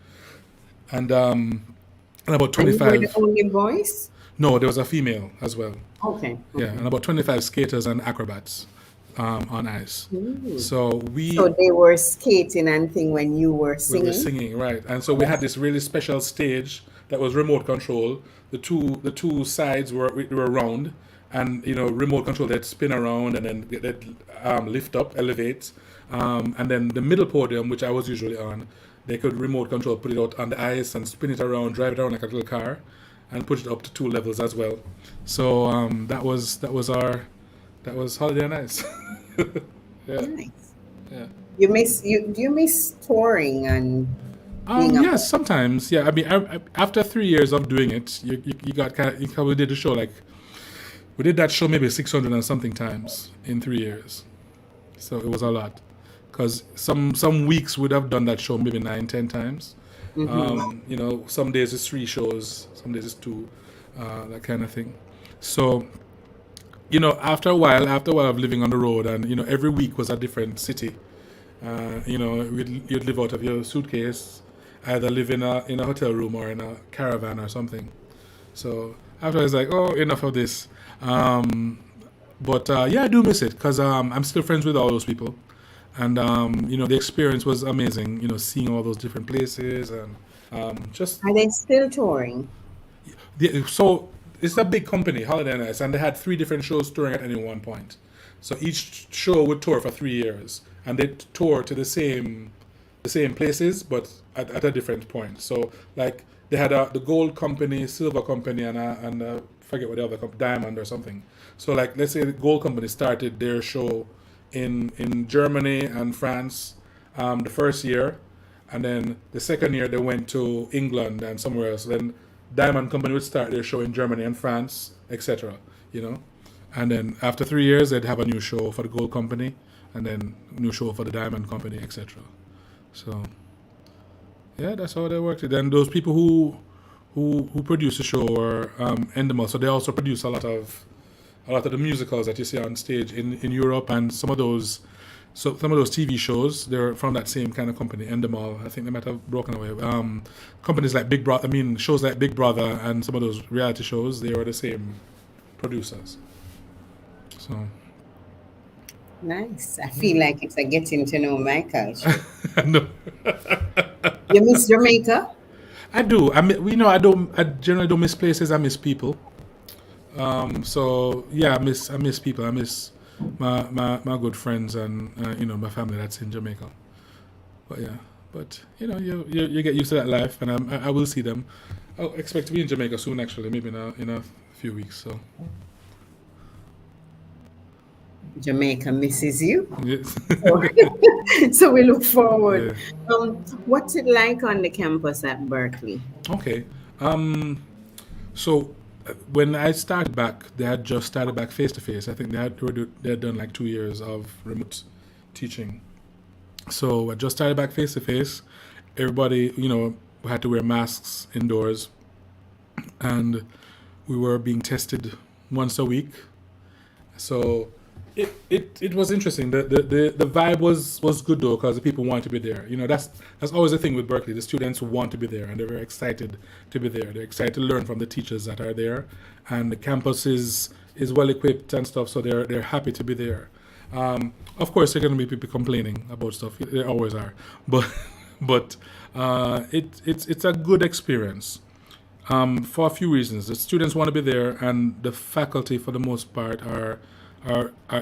and about 25. And you were the only voice? No, there was a female as well. Okay, Yeah, okay. and about 25 skaters and acrobats on ice. Ooh. So So they were skating and thing when you were we were singing? singing, right? And so we had this really special stage that was remote control. The two sides were round, and remote control that spin around and then that lift up, elevate, and then the middle podium, which I was usually on, they could remote control, put it out on the ice and spin it around, drive it around like a little car, and push it up to 2 levels as well. So that was holiday on ice. Yeah, Nice. yeah. Do you miss touring and being up? Yes, sometimes. Yeah, I mean, after 3 years of doing it, you got kind of, you probably did the show like we did that show maybe 600 and something times in 3 years. So it was a lot, because some weeks would have done that show maybe 9, 10 times. Some days it's 3 shows, some days it's two, that kind of thing. So after a while of living on the road, and every week was a different city. You'd live out of your suitcase, either live in a hotel room or in a caravan or something. So after I was like, oh, enough of this. But yeah, I do miss it, because I'm still friends with all those people, and the experience was amazing. Seeing all those different places, and just Are they still touring? so it's a big company, Holiday on Ice, and they had 3 different shows touring at any one point. So each show would tour for 3 years, and they tour to the same places, but at a different point. So like they had the gold company, silver company, and forget what the other company, diamond or something. So like let's say the gold company started their show in Germany and France the first year, and then the second year they went to England and somewhere else. Then Diamond Company would start their show in Germany and France, etc. And then after 3 years they'd have a new show for the Gold Company, and then new show for the Diamond Company, etc. So yeah, that's how they worked it. Then those people who produce the show are Endemol, so they also produce a lot of the musicals that you see on stage in Europe, and some of those TV shows, they're from that same kind of company, Endemol. I think they might have broken away. Companies like Big Brother, shows like Big Brother and some of those reality shows, they are the same producers. So Nice. I feel like it's a getting to know my culture. no, You miss Jamaica? I do. I generally don't miss places. I miss people. So yeah, I miss people. I miss my good friends, and my family that's in Jamaica. But yeah, you get used to that life, and I will see them. I expect to be in Jamaica soon, actually, maybe in a few weeks. So Jamaica misses you. yes. So, so we look forward. Yeah. What's it like on the campus at Berkeley? Okay. So when I started back, they had just started back face to face. I think they had done like 2 years of remote teaching. So I just started back face to face. Everybody, had to wear masks indoors, and we were being tested once a week. So it was interesting. The vibe was good though, because the people wanted to be there. That's always the thing with Berkeley. The students want to be there, and they're very excited to be there. They're excited to learn from the teachers that are there, and the campus is well equipped and stuff. So they're happy to be there. Of course, there are going to be people complaining about stuff. There always are, but it's a good experience. For a few reasons. The students want to be there, and the faculty, for the most part, are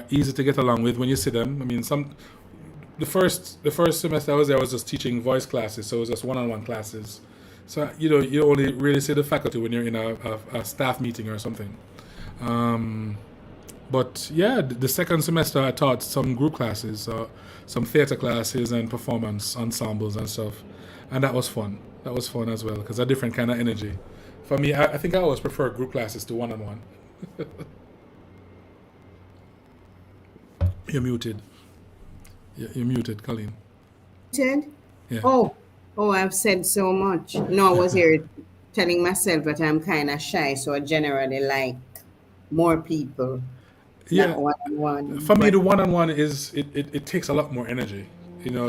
easy to get along with when you see them. The first semester I was there, I was just teaching voice classes, so it was just one-on-one classes. So you only really see the faculty when you're in a staff meeting or something. But yeah, the second semester I taught some group classes, some theater classes and performance ensembles and stuff, and that was fun. That was fun as well, because a different kind of energy. For me, I think I always prefer group classes to one-on-one. You're muted. You're muted, Coleen. Ted? Yeah. Oh, I've said so much. No, I was here telling myself that I'm kind of shy, so I generally like more people, Yeah. not one-on-one. For me, But the one-on-one it takes a lot more energy.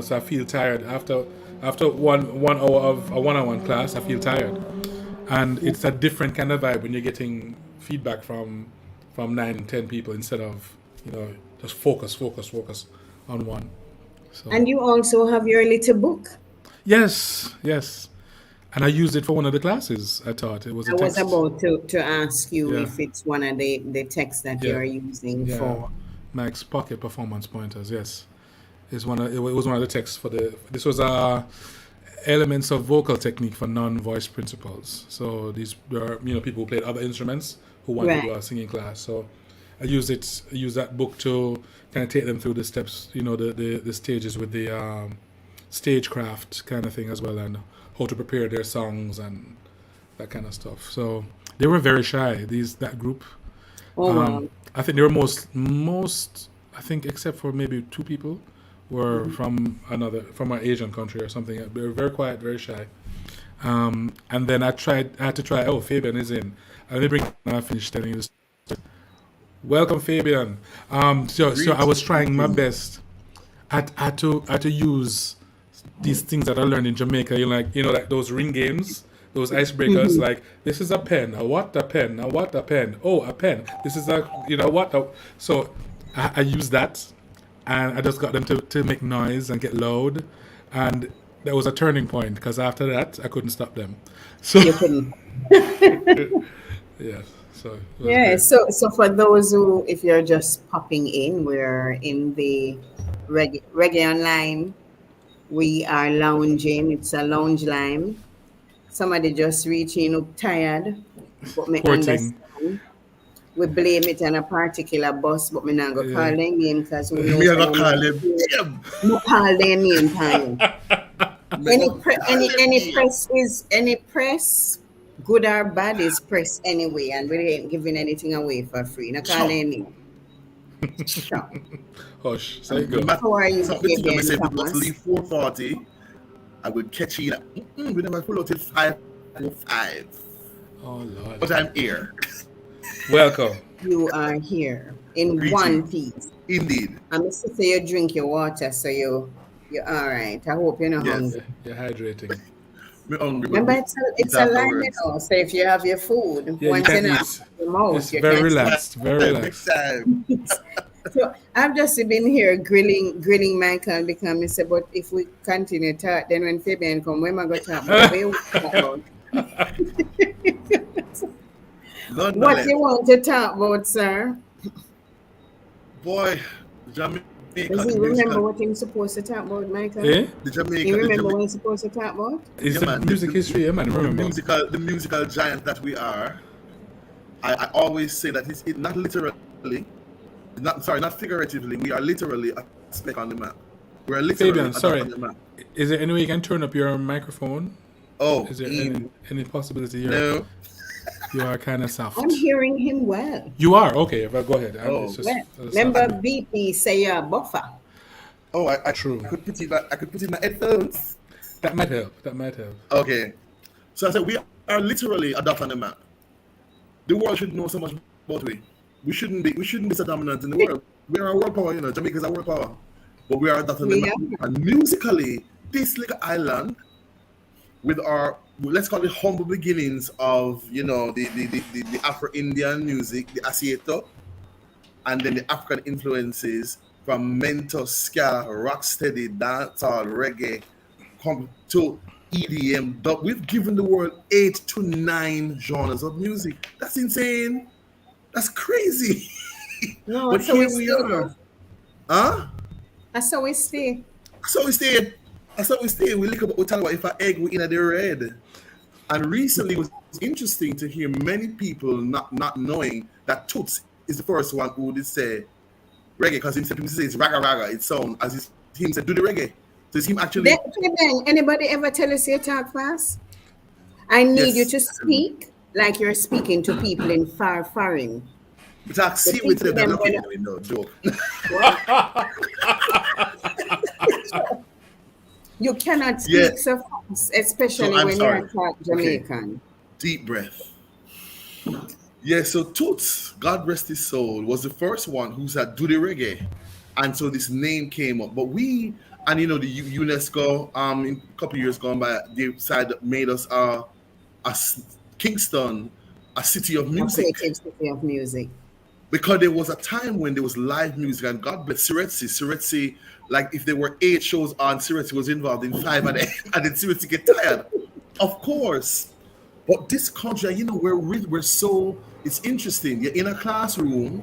So I feel tired after one hour of a one-on-one class. I feel tired, and it's a different kind of vibe when you're getting feedback from 9, 10 people instead of just focus on one. So And you also have your little book. yes, and I used it for one of the classes. I taught it was a I was text. about to ask you Yeah, if it's one of the texts that yeah, you're using yeah. for. Max Pocket Performance Pointers. Yes, it was one of the texts for the. This was elements of vocal technique for non-voice principals. So these were people who played other instruments who wanted to do Right. a singing class. So I used that book to kind of take them through the steps, the stages with the stagecraft kind of thing as well, and how to prepare their songs and that kind of stuff. So they were very shy. That group. Oh wow. I think they were most. I think except for maybe 2 people were from an Asian country or something. They were very quiet, very shy. And then I had to try. Oh, Fabian is in. Let me bring. I finished telling you this. Welcome, Fabian. So I was trying my best. I had to use these things that I learned in Jamaica. Like those ring games, those icebreakers. Like this is a pen. A what a pen. A what a pen. Oh, a pen. This is a what. So I used that, and I just got them to make noise and get loud, and that was a turning point because after that I couldn't stop them. So You couldn't. yeah, so it was Yeah, great. so for those who, if you're just popping in, we're in the Reggae Online. We are lounging. It's a lounge line. Somebody just reaching up tired, but me Poor thing. understand. We blame it on a particular bus, but me not go call Yeah. their name because who Me knows I when go I'm call him. Damn. no call their name time. Me go call him. Any press, good or bad, is press anyway, and we ain't giving anything away for free. No call their Chum. name. Sure. Hush. Say And go. How are you, something to me Fabian say if it was Thomas? leave 4:40, I would catch you. We never pull out till 5:05. Oh Lord. But I'm here. Welcome. You are here in one Greetings. piece. Indeed. I'm going to say you drink your water, so you're all right. I hope you're not Yes. hungry. You're hydrating. Me hungry, but Remember, we it's eat a line, afterwards. so if you have your food, Yeah, you once can you know eat. your mouth, It's you very can Next start. relaxed. Very time. Next relaxed. time. So I've just been here grilling Michael because I said, but if we continue to talk, then when Fabian come, when am I going to talk about? What you want to talk about? What Nonetheless, you want to talk about, sir? boy, Jamaica, Does the he remember musical, what he's supposed to talk about, Michael? Eh? the You Jamaica, the remember Jamaica, what he's supposed to talk about? It's yeah, the man, music history, yeah, man. Remember. the musical giant that we are. I always say that it's not literally, not figuratively. We are literally a speck on the map. We're literally Fabian, a dot on sorry. the map. Is there any way you can turn up your microphone? Oh, Is there any possibility no. you are kind of I'm soft? hearing him well. You are okay. But go ahead. It's Oh, just Well, a remember soft. BP say you're a buffer. oh, I True. could put it. I could put in my headphones. That might help. That might help. Okay. So I said we are literally a dot on the map. The world should know so much about we. We shouldn't be so dominant in the world. We are a world power, Jamaica's a world power. But we are a dot on the We map. are. And musically, this little island with our, let's call it, humble beginnings of the Afro-Indian music, the Asieto, and then the African influences from mento, ska, rocksteady, dancehall, reggae, come to EDM. But we've given the world 8 to 9 genres of music. That's insane. That's crazy. No, But that's how we here we stay. are. Huh? That's how we stay. So we stayed. That's how we stay. We look about, we talk about if an egg we in the red. And recently it was interesting to hear many people not knowing that Toots is the first one who did say reggae, because he said it's raga raga. It sounds as him said do the reggae. So it's him actually. Then, anybody ever tell us you talk fast? I need you Yes. to speak like you're speaking to people in foreign. We talk The see with people them. them Okay, when- no, no joke. You cannot speak Yeah. so fast, especially So I'm when sorry. you're talk Okay. Jamaican. Deep breath. Yeah, so Toots, God rest his soul, was the first one who said do the reggae. And so this name came up. But we, and the UNESCO, in a couple of years gone by, they decided made us Kingston a city of A music. creative city of music. Because there was a time when there was live music, and God bless Siretsi, like if there were 8 shows on, Siretsi was involved in 5, and then Siretsi get tired. Of course. But this country, you know, we're so, it's interesting. You're in a classroom,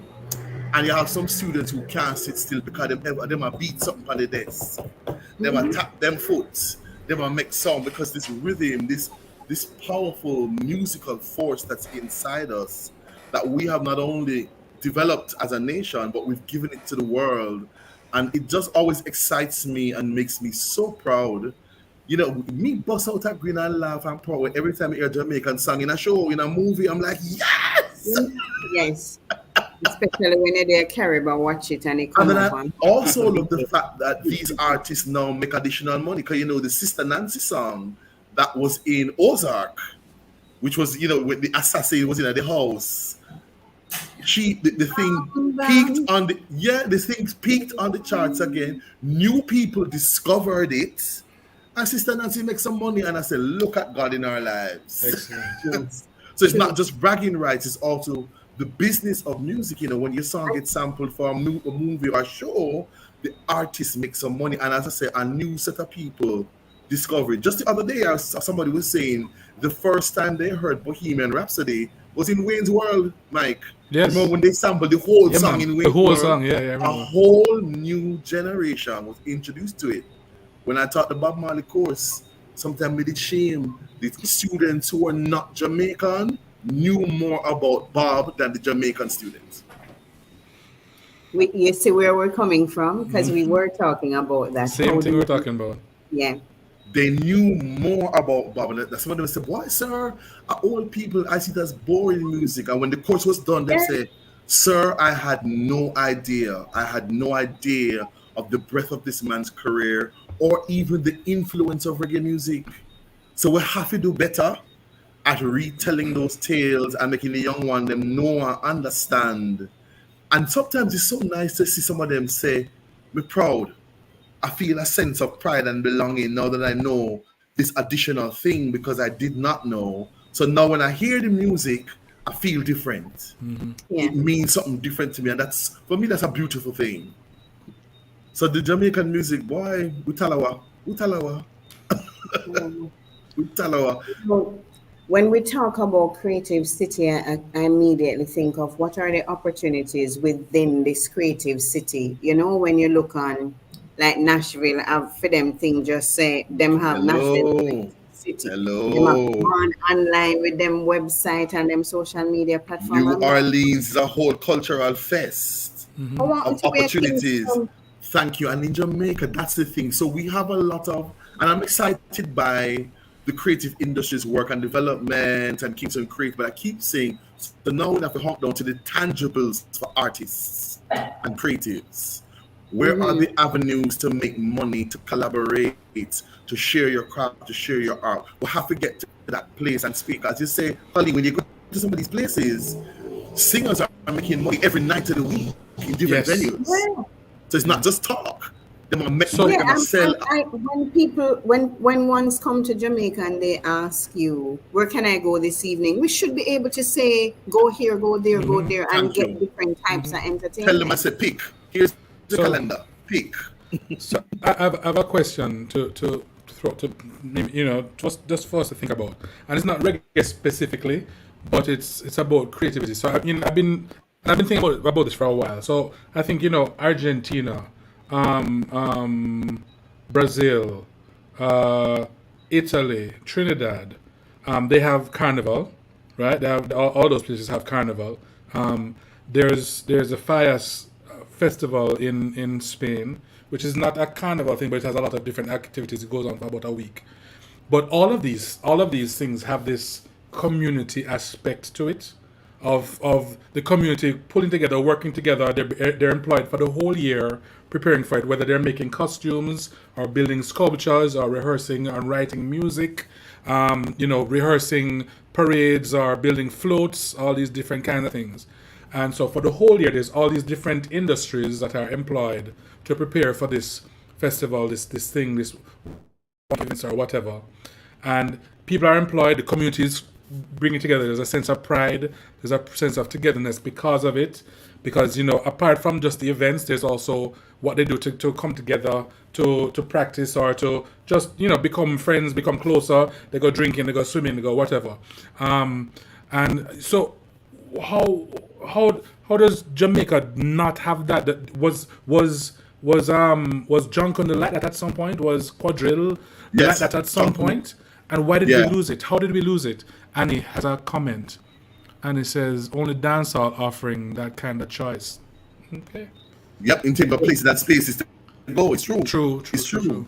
and you have some students who can't sit still because them are beat something on the desk. Them are tap them foot. Them are make sound, because this rhythm, this powerful musical force that's inside us, that we have not only developed as a nation, but we've given it to the world. And it just always excites me and makes me so proud. You know, me bust out a grin and laugh and proud every time I hear a Jamaican song in a show, in a movie. I'm like, yes! Yes. Especially when you're there, Caribbean, watch it and it And come then up I on. also love the fact that these artists now make additional money. Because, you know, the Sister Nancy song that was in Ozark, which was, you know, when the assassin was in the house, the thing peaked on the charts again. New people discovered it, and Sister Nancy makes some money. And I said, look at God in our lives. Excellent. Yes. So it's not just bragging rights; it's also the business of music. You know, when your song gets sampled for a movie or a show, the artist makes some money. And as I say, a new set of people discover it. Just the other day, somebody was saying the first time they heard Bohemian Rhapsody was in Wayne's World, Mike. Yes. Remember when they sampled the whole Yeah, song man. in The Wayne's whole World? song, yeah, I A remember. whole new generation was introduced to it. When I taught the Bob Marley course, sometimes it did shame the students who were not Jamaican knew more about Bob than the Jamaican students. You see where we're coming from? Because we were talking about that. Same How thing do we're talking about. Yeah. They knew more about Bob. And some of them said, why, sir? Old people, I see it as boring music. And when the course was done, they said, sir, I had no idea. I had no idea of the breadth of this man's career or even the influence of reggae music. So we have to do better at retelling those tales and making the young one them know and understand. And sometimes it's so nice to see some of them say, we're proud. I feel a sense of pride and belonging now that I know this additional thing, because I did not know. So now when I hear the music, I feel different. Yeah. It means something different to me. And that's, for me, that's a beautiful thing. So the Jamaican music, boy, Utalawa. So when we talk about creative city, I immediately think of what are the opportunities within this creative city. You know, when you look on like Nashville, for them thing, just say them have Nashville Creative City. Them have gone online with them website and them social media platform. New Orleans is a whole cultural fest of opportunities. Thank you. And in Jamaica, that's the thing. So we have a lot of, and I'm excited by the creative industry's work and development and Kingston Creative, but I keep saying, so now we have to hop down to the tangibles for artists and creatives. Where are the avenues to make money, to collaborate, to share your craft, to share your art? We'll have to get to that place and speak. As you say, Coleen, when you go to some of these places, singers are making money every night of the week in different venues. Yeah. So it's not just talk. When ones come to Jamaica and they ask you, where can I go this evening? We should be able to say, go here, go there, go there, and get different types of entertainment. Tell them, I said, pick. Here's the calendar. Pick. So I have a question to throw to, you know, just for us to think about, and it's not reggae specifically, but it's about creativity. So I've been thinking about this for a while. So I think, you know, Argentina, Brazil, Italy, Trinidad, they have carnival, right? They have all those places have carnival. There's a Fallas festival in Spain, which is not a carnival thing, but it has a lot of different activities. It goes on for about a week. But all of these things have this community aspect to it, of the community pulling together, working together. They're employed for the whole year, preparing for it, whether they're making costumes or building sculptures or rehearsing and writing music, rehearsing parades or building floats, all these different kind of things. And so for the whole year, there's all these different industries that are employed to prepare for this festival, this thing, this events or whatever. And people are employed, the community is bring it together. There's a sense of pride. There's a sense of togetherness because of it. Because, apart from just the events, there's also what they do to come together, to practice, or to just, become friends, become closer. They go drinking, they go swimming, they go whatever. And so how does Jamaica not have that? That was Junkin the like that at some point? Was Quadrille Yes. like that at some point? And why did we lose it? How did we lose it? And he has a comment, and he says only dancehall offering that kind of choice. Okay. Yep, in terms of places that space is to go. It's true. True. It's true.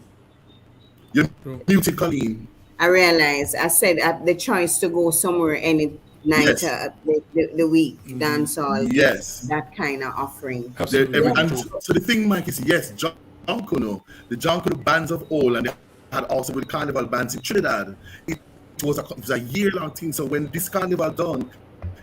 You're muted, Coleen. I realize I said the choice to go somewhere any night Yes. the week, dancehall. Yes. That kind of offering. Absolutely. And so the thing, Mike, is yes, the John Kuno bands of old, and they had also with the carnival bands in Trinidad. It was a year-long thing. So when this carnival done,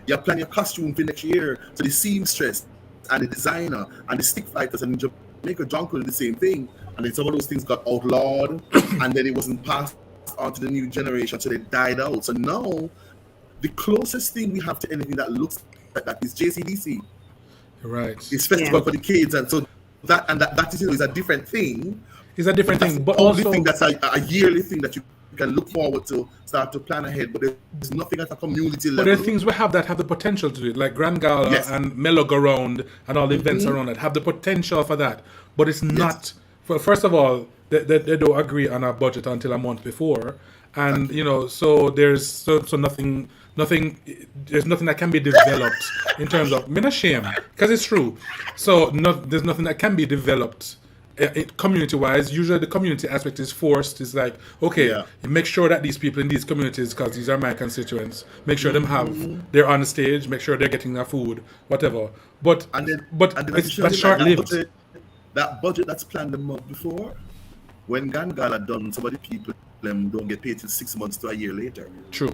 you plan your costume for next year. So the seamstress and the designer and the stick fighters and in Jamaica, John Kuno did the same thing. And then some of those things got outlawed, and then it wasn't passed on to the new generation, so they died out. So now, the closest thing we have to anything that looks like that is JCDC. Right. It's festival for the kids, and so that is a different thing. It's a different That's thing, but the only also thing that's a yearly thing that you can look forward to, start to plan ahead. But there's nothing at a community but level. there are things we have that have the potential to do it, like Grand Gala Yes. and Mellow Go Round and all the events around it have the potential for that. But it's not. First of all, they don't agree on a budget until a month before, and so there's so nothing. There's nothing that can be developed in terms of. I'm not ashamed because it's true. So there's nothing that can be developed. Community-wise, usually the community aspect is forced. It's like, okay, make sure that these people in these communities, because these are my constituents, make sure they're on the stage, make sure they're getting their food, whatever. But that's short-lived. That budget that's planned a month before, when Gala done, some of the people don't get paid till 6 months to a year later. True.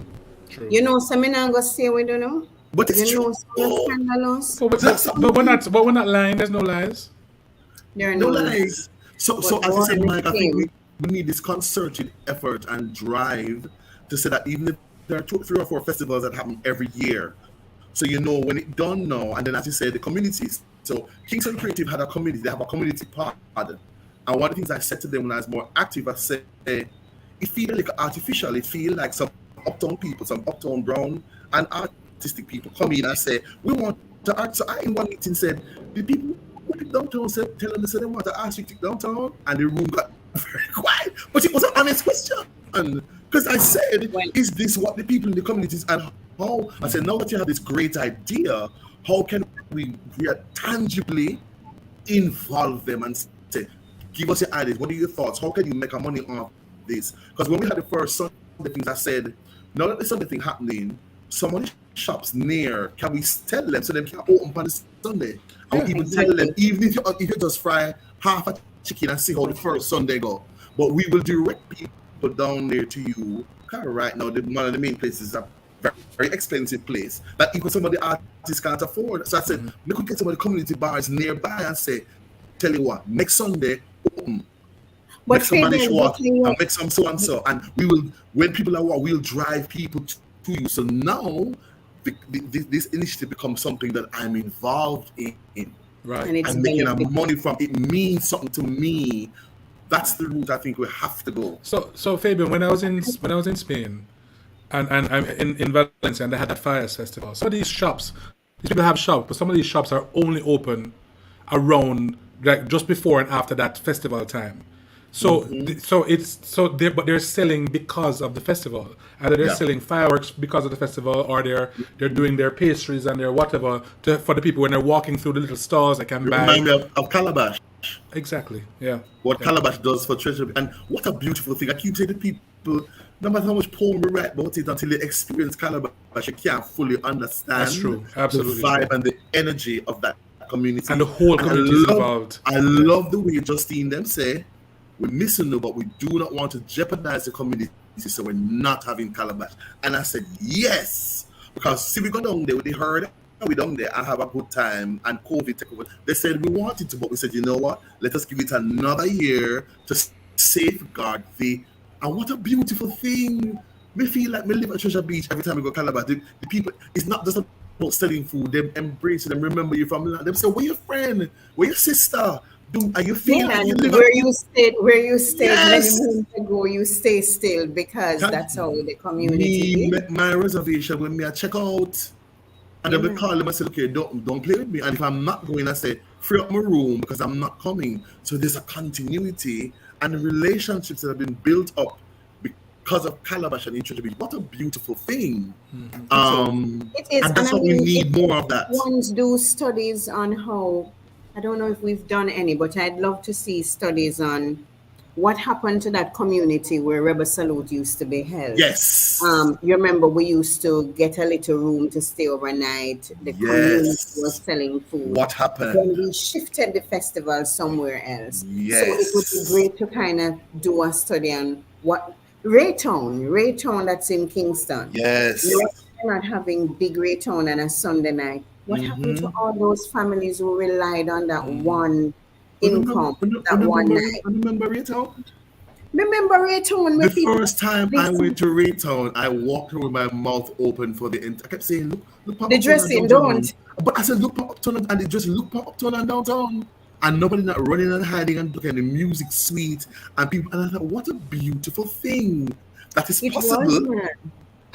Some I'm not gonna say we don't know. But it's true. Scandalous. But we're not lying. There's no lies. There are No no lies. So as I said, Mike, I think we need this concerted effort and drive to say that even if there are 3 or 4 festivals that happen every year, so when it done now, and then as you said, the communities. So Kingston Creative had a community. They have a community pod, and one of the things I said to them when I was more active, I said, it feels like artificial. It feels like some uptown people, some uptown brown and artistic people come in and say, we want to art. So I in one meeting said, the people downtown said, tell them they want to artistic downtown, and the room got very quiet. But it was an honest question. Because I said, is this what the people in the communities, and how? I said, now that you have this great idea, how can we tangibly involve them and say, give us your ideas, what are your thoughts, how can you make money off this? Because when we had the first Sunday things, I said, now that the Sunday thing happening, some of the shops near, can we tell them so they can open on the Sunday? And we even tell them, even if you just fry half a chicken and see how the first Sunday go. But we will direct people down there to you. Because right now, one of the main places is a very, very expensive place that even some of the artists can't afford. So I said, we could get some of the community bars nearby and say, tell you what, next Sunday, open. But make some money show up and make some so and so. And we will, when people are we'll drive people to you. So now, this initiative becomes something that I'm involved in. Right. And making money from it means something to me. That's the route I think we have to go. So Fabian, when I was in Spain, and I'm in Valencia, and they had that Fires Festival. Some of these shops, these people have shops, but some of these shops are only open around like just before and after that festival time. So but they're selling because of the festival. Either they're selling fireworks because of the festival, or they're doing their pastries and their whatever for the people when they're walking through the little stores they can buy. Remind me of Calabash. Exactly. Yeah. What Calabash does for treasure, and what a beautiful thing. I keep saying to people, no matter how much poem we write about it, until you experience Calabash, you can't fully understand. That's true. Absolutely. The vibe and the energy of that community. And the whole community is involved. I love the way Justine them say, we're missing them, but we do not want to jeopardize the community, so we're not having Calabash. And I said, yes, because see, we go down there with the herd, we down there, I have a good time, and COVID took over. They said we wanted to, but we said, you know what, let us give it another year to safeguard and what a beautiful thing. Me feel like me live at Treasure Beach every time we go Calabar. The people, it's not just about selling food. Them embrace them, remember you from them. Say, where your friend? Where your sister? Are you feel Yeah, like you and live where you stayed many Yes. months ago, you stay still because that's how the community me is. make my reservation when me I check out. And then we Yeah. call them and say, okay, don't play with me. And if I'm not going, I say, free up my room because I'm not coming. So there's a continuity and relationships that have been built up because of Calabash and Treasure Beach. What a beautiful thing. It is, And and that's I what we mean, need more of that. ones do studies on how, I don't know if we've done any, but I'd love to see studies on what happened to that community where Rebel Salute used to be held. Yes. You remember we used to get a little room to stay overnight. The community was Yes. selling food. What Then happened? we shifted the festival somewhere else. So it would be Yes. great to kind of do a study on what Raytown that's in Kingston. Yes. We're not having big Raytown on a Sunday night. What happened to all those families who relied on that one income, that one night? Remember Raytown? Remember Raytown where The people first time I listen, went to Raytown, I walked with my mouth open for the I kept saying, look the uptown and dressing downtown. don't. But I said, look uptown and they just look uptown and downtown. And nobody not running and hiding and looking. The music sweet and people. And I thought, what a beautiful thing that is It was, possible. man.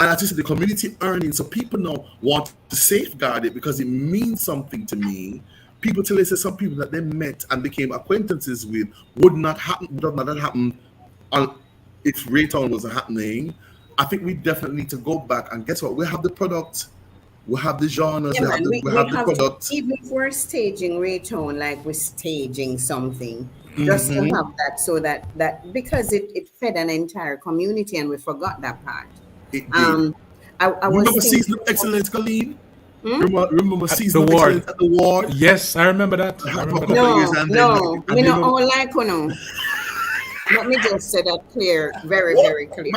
And as you said, the community earning, so people now want to safeguard it because it means something to me. People tell us that some people that they met and became acquaintances with would not happen if Raytown wasn't happening. I think we definitely need to go back and guess what? We have the product, we have the genres, Yeah, we have man. the We have the have to, product. even if we're staging Raytown, like we're staging something, just to have that so that because it fed an entire community and we forgot that part. It did. I was Remember thinking, Season of Excellence, Coleen? Remember At Season the of ward. Excellence at the ward? Yes, I remember that. I I have a remember couple that. of years no, and no, then me and not then all like no. Let me just say that clear, very, very clear.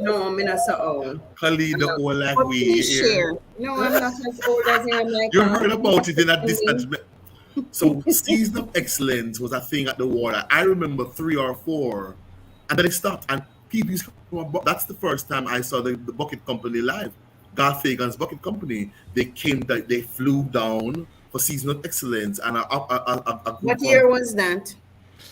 No, me not so old. Coleen the whole like But we please here. share. No, I'm not as old as you. I'm like, You heard about it in a distance. So Season of Excellence was a thing at the water. I remember 3 or 4, and then it stopped. And people used to come about. That's the first time I saw the Bucket Company live. Garth Fagan's Bucket Company. They flew down for Season of Excellence, and a What group year of. was that?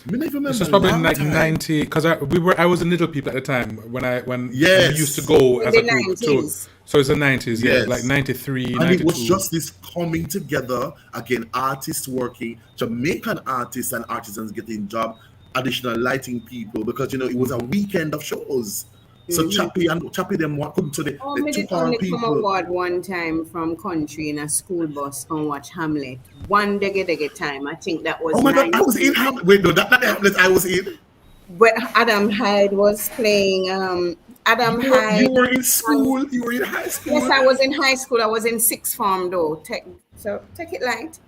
I don't even This remember was a probably long like time. 90 because I was in Little People at the time when Yes. we used to go In as the a group too. 90s. So it's the 90s, yeah, Yes. like 93, And 92. it was just this coming together again, artists working, Jamaican artists and artisans getting job, additional lighting people, because it was a weekend of shows. So Chappie them couldn't, so Oh, they me took did on only come people. aboard one time from country in a school bus and watch Hamlet. One dege time. I think that was Oh my God, I was in 90. Hamlet. Wait, no, that Hamlet I was in. But Adam Hyde was playing. Adam Hyde. You were in school. You were in high school. Yes, I was in high school. I was in sixth form though. Take it light.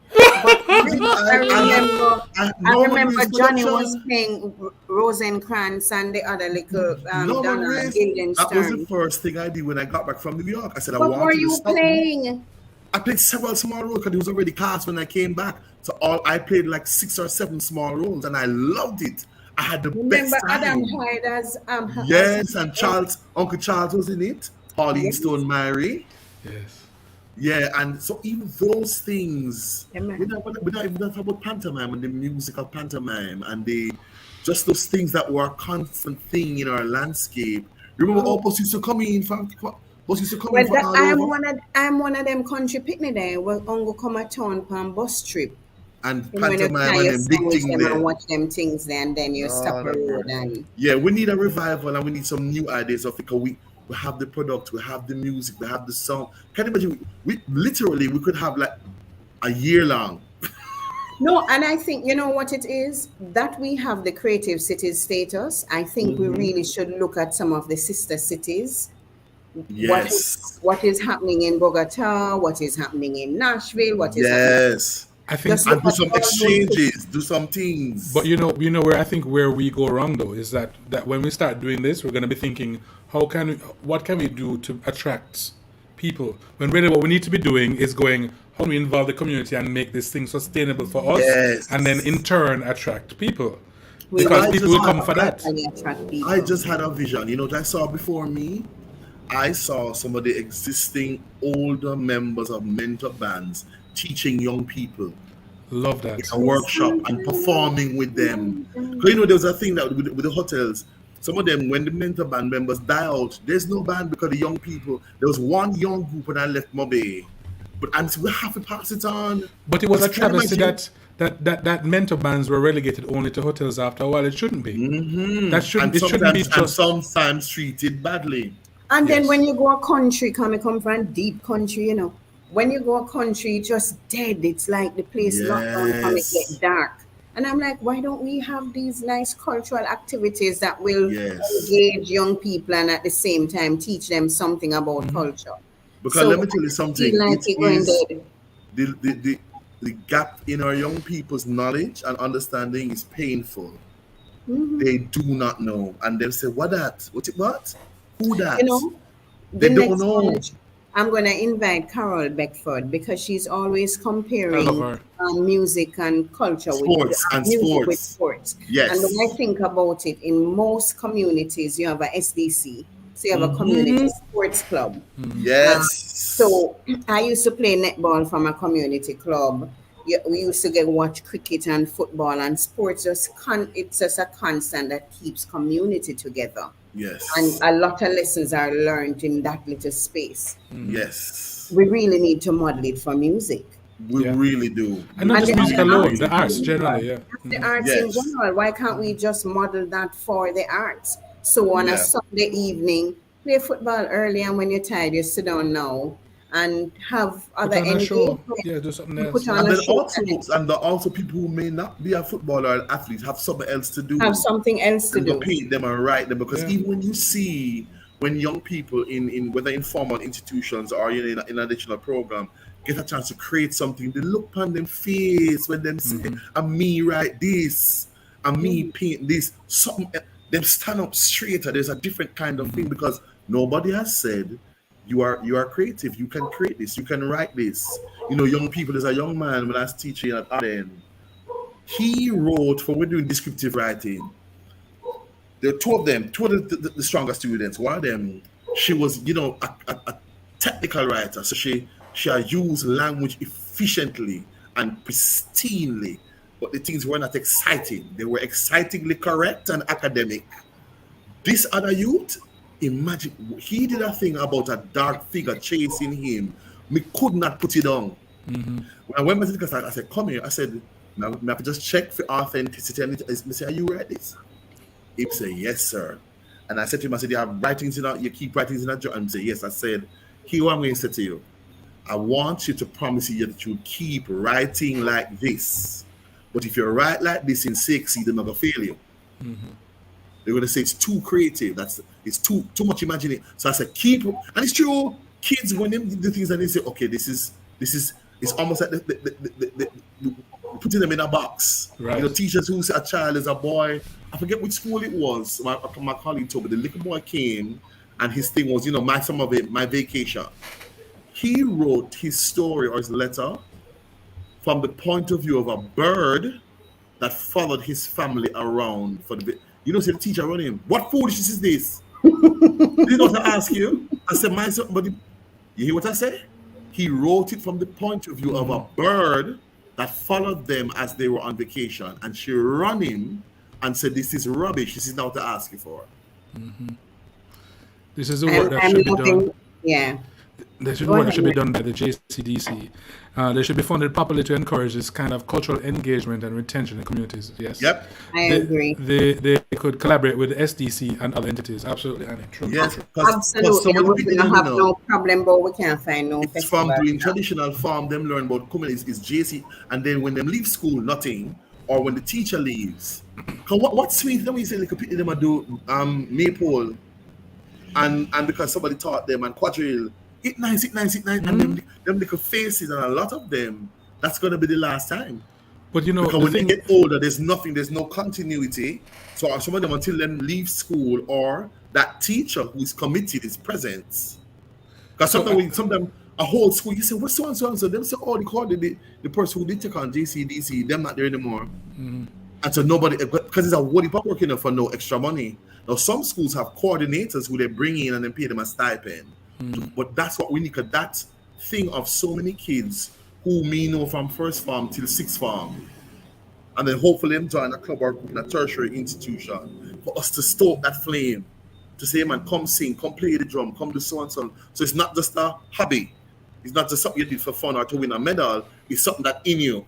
But I remember Johnny was playing Rosencrantz and the other little Donna That was the Guildenstern. first thing I did when I got back from New York. I said, I What want were to you stop. playing? I played several small roles because it was already cast when I came back. So I played like 6 or 7 small roles, and I loved it. I had the Remember best time. Adam Hyde as Yes, and Uncle Charles was in it. Pauline Yes. Stone Mary. Yes. Yeah, and so even those things, Yeah, man. we're not even talking about pantomime and the musical pantomime and just those things that were a constant thing in our landscape. Remember, all bus used to come in from all I'm one of them country picnic there where Uncle come a town on bus trip. and When you pantomime tie and your them big sandwich thing them there. and watch them things there and then you stop a no, road and Yeah, we need a revival and we need some new ideas of it because we have the product, we have the music, we have the song. Can you imagine? We could have like a year long. no, and I think you know what it is that we have the creative cities status. I think we really should look at some of the sister cities. Yes. What is happening in Bogota? What is happening in Nashville? What is happening? Yes. I think, Just And look do at some all those exchanges, do some things. but you know where I think where we go wrong though is that when we start doing this, we're going to be thinking, what can we do to attract people? When really what we need to be doing is going, how do we involve the community and make this thing sustainable for us, Yes. and then in turn attract people. We Because will people will come for that. actually attract people. I just had a vision. You know what I saw before me? I saw some of the existing older members of mentor bands teaching young people Love in that. a workshop and performing with them. Because you know, there was a thing that with the hotels, some of them, when the mentor band members die out, there's no band because the young people, there was one young group when I left Mobe. But we have to pass it on. But it was a Because you can't travesty imagine- that mentor bands were relegated only to hotels after a while. It shouldn't be. That shouldn't. and It shouldn't be just. sometimes treated badly. And then Yes. when you go a country, come from deep country, you know. When you go a country, it's just dead. It's like the place locked down and it Yes. get dark. And I'm like, why don't we have these nice cultural activities that will Yes. engage young people and at the same time teach them something about culture? Because So let me tell you I something. feel like It you're going is dead. the gap in our young people's knowledge and understanding is painful. They do not know. And they say, what that? What? Who that? You know, They the don't next know. one, I'm going to invite Carol Beckford because she's always comparing I love her. music and culture Sports and music sports. with sports. Yes. And when I think about it, in most communities, you have a SDC, so you have a community sports club. Yes. So I used to play netball from a community club. We used to get watch cricket and football and sports. It's just a constant that keeps community together. Yes. And a lot of lessons are learned in that little space. Yes. We really need to model it for music. We Yeah. really do. And not And just the music arts alone, in the arts general. generally, yeah. The arts in Yes. general. Why can't we just model that for the arts? So on Yeah. a Sunday evening, play football early, and when you're tired, you sit down now and have Put other on a show. engagement. Yeah, do something You else. put on And a then show also people who may not be a footballer or athlete have something else to do. have something else to And go do. paint them and write them, because Yeah. even when you see when young people in whether in formal institutions or in an additional program get a chance to create something, they look upon them face when them say, and me write this, and me paint this, something them stand up straighter. There's a different kind of thing, because nobody has said you are creative, you can create this, you can write this. You know, young people, there's a young man when I was teaching at Arden, he wrote, for we're doing descriptive writing. There are two of the stronger students. One of them, she was, a technical writer. So she had used language efficiently and pristinely. But the things were not exciting. They were excitingly correct and academic. This other youth, imagine, he did a thing about a dark figure chasing him. Me could not put it on. When I went to the class, I said, come here. I said, now I have to just check for authenticity. And I said, are you write this? He said, yes, sir. And I said to him, I said, you keep writing in that journal? And he said, yes. I said, here what I'm going to say to you. I want you to promise you that you keep writing like this. But if you write like this in 6, they're not going to fail you. They're going to say it's too creative. It's too much imagination. So I said, keep, and it's true. Kids, when they do things and they say, okay, this is, it's almost like putting them in a box. Right. You know, teachers who say a child is a boy. I forget which school it was. My colleague told me the little boy came and his thing was, my vacation. He wrote his story or his letter from the point of view of a bird that followed his family around for the. See the teacher running. What foolishness is this? You know what I ask you? I said, my son, but you hear what I say? He wrote it from the point of view of a bird that followed them as they were on vacation, and she ran him and said, "This is rubbish. This is not what I ask you for." This is the work that should be done. Yeah. This is Go work that ahead, should be Nick. done by the JCDC. They should be funded properly to encourage this kind of cultural engagement and retention in communities. Yes. Yep. I agree. They could collaborate with the SDC and other entities. Absolutely, Annie. True. Yes. True. Absolutely. some of the We people don't have know, no problem, but we can't find no it's from festival. doing traditional farm. Them learn about communities is JC, and then when them leave school, nothing. Or when the teacher leaves, cause what's sweet? Let me say, like them a do maypole, and because somebody taught them and quadrille. It nice, and them little faces, and a lot of them, that's gonna be the last time. But you know, Because the when thing, they get older, there's no continuity. So some of them until them leave school or that teacher who is committed is present. Because sometimes a whole school, you say, what's so and so and so? Them say, oh, they called the person who did take on JCDC, them not there anymore. And so nobody, because it's a whole heap of work, for no extra money. Now, some schools have coordinators who they bring in and then pay them a stipend. But that's what we need, because that thing of so many kids who me know from first farm till sixth farm, and then hopefully them join a club or in a tertiary institution, for us to stoke that flame, to say, man, come sing, come play the drum, come do so and so. So it's not just a hobby. It's not just something you did for fun or to win a medal. It's something that in you.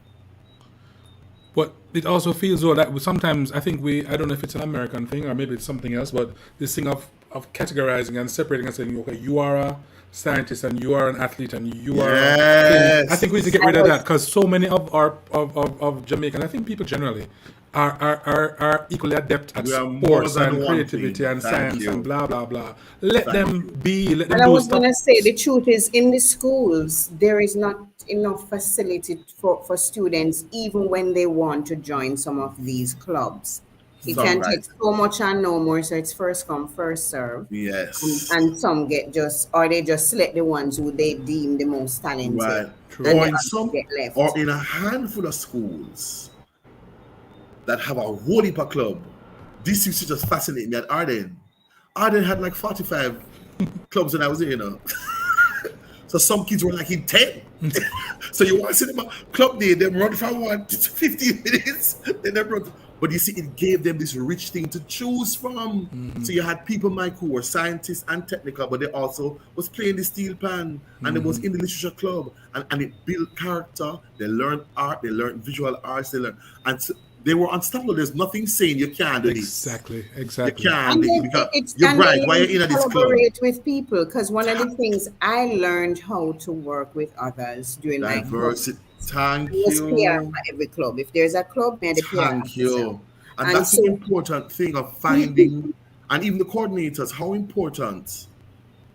But it also feels though that sometimes I think I don't know if it's an American thing or maybe it's something else, but this thing of categorizing and separating and saying, okay, you are a scientist and you are an athlete and you are I think we need to get rid of that, because so many of our of Jamaican, I think people generally are equally adept at sports and creativity and science and blah blah blah. Let them be, let them And I do was stuff. going to say, the truth is, in the schools, there is not enough facility for students, even when they want to join some of these clubs. It can take so much and no more, so it's first come, first serve. Yes. And some get they just select the ones who they deem the most talented. Right. And Or the in others some, get left. or in a handful of schools that have a whole heap of club. This used to just fascinate me at Arden. Arden had like 45 clubs when I was there, So some kids were like in 10. So you want to see them club day, they run for 15 minutes, then they run. But you see, it gave them this rich thing to choose from. So you had people, Mike, who were scientists and technical, but they also was playing the steel pan, and they was in the literature club, and it built character. They learned art, they learned visual arts, and so they were unstoppable. There's nothing saying you can't do this. Exactly. You can't. And You're right. Why are you in this club? Collaborate with people, because one of the things I learned how to work with others during my Diversity. Thank was you. PR for every club. If there's a club, then the PR. Thank you. And And that's so- the important thing of finding, and even the coordinators, how important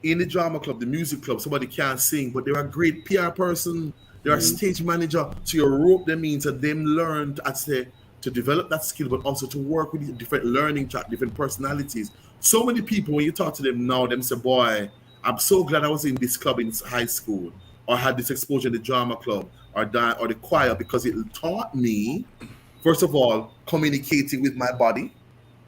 in the drama club, the music club, somebody can't sing, but they're a great PR person, they're a stage manager, so you rope them in to them learn to develop that skill, but also to work with different learning track, different personalities. So many people, when you talk to them now, them say, boy, I'm so glad I was in this club in high school, or had this exposure in the drama club, or the choir, because it taught me, first of all, communicating with my body,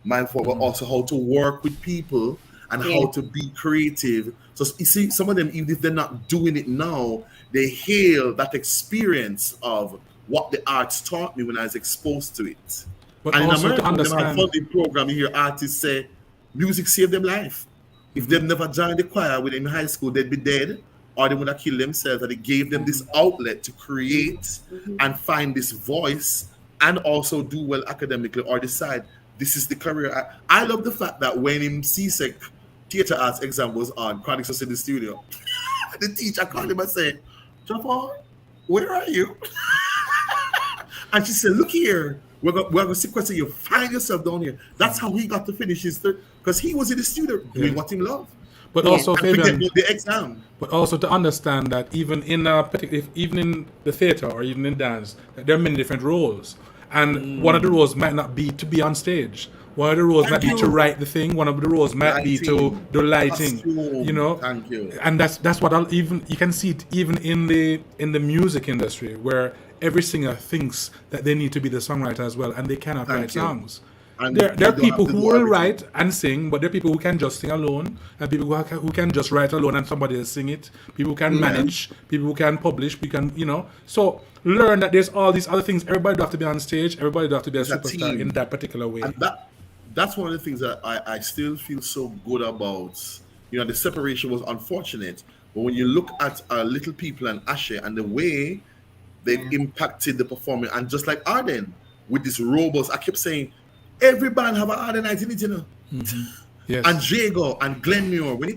but also how to work with people and how to be creative. So you see, some of them, even if they're not doing it now, they hail that experience of what the arts taught me when I was exposed to it. But and in also America, to understand, they have a funding program, you hear artists say, music saved them life. If they've never joined the choir within high school, they'd be dead, or they would have killed themselves. And it gave them this outlet to create and find this voice, and also do well academically, or decide this is the career. I love the fact that when in CSEC theater arts exam was on, Chronicles was in the studio, the teacher called him and said, Jafar, where are you? And she said, look here, we're going to sequester you, find yourself down here. That's how he got to finish his third, because he was in the studio doing what he loved. But also, And Fabian, the exam. but also to understand that even in even in the theater or even in dance, that there are many different roles, and one of the roles might not be to be on stage. One of the roles might be to write the thing. One of the roles might be to do lighting. Costume. Thank you. And that's what even you can see it even in the music industry, where every singer thinks that they need to be the songwriter as well, and they cannot write songs. And There you are don't people have to who do will everything. write and sing, but there are people who can just sing alone, and people who can just write alone and somebody else sing it. People who can manage, people who can publish, we can, So learn that there's all these other things. Everybody don't have to be on stage. Everybody don't have to be a It's a superstar team. in that particular way. And that's one of the things that I still feel so good about. The separation was unfortunate, but when you look at Little People and Ashe and the way they've impacted the performance, and just like Arden with this robust, I kept saying, every band have an Ardenite in it, Yes. And Jago and Glenmure, when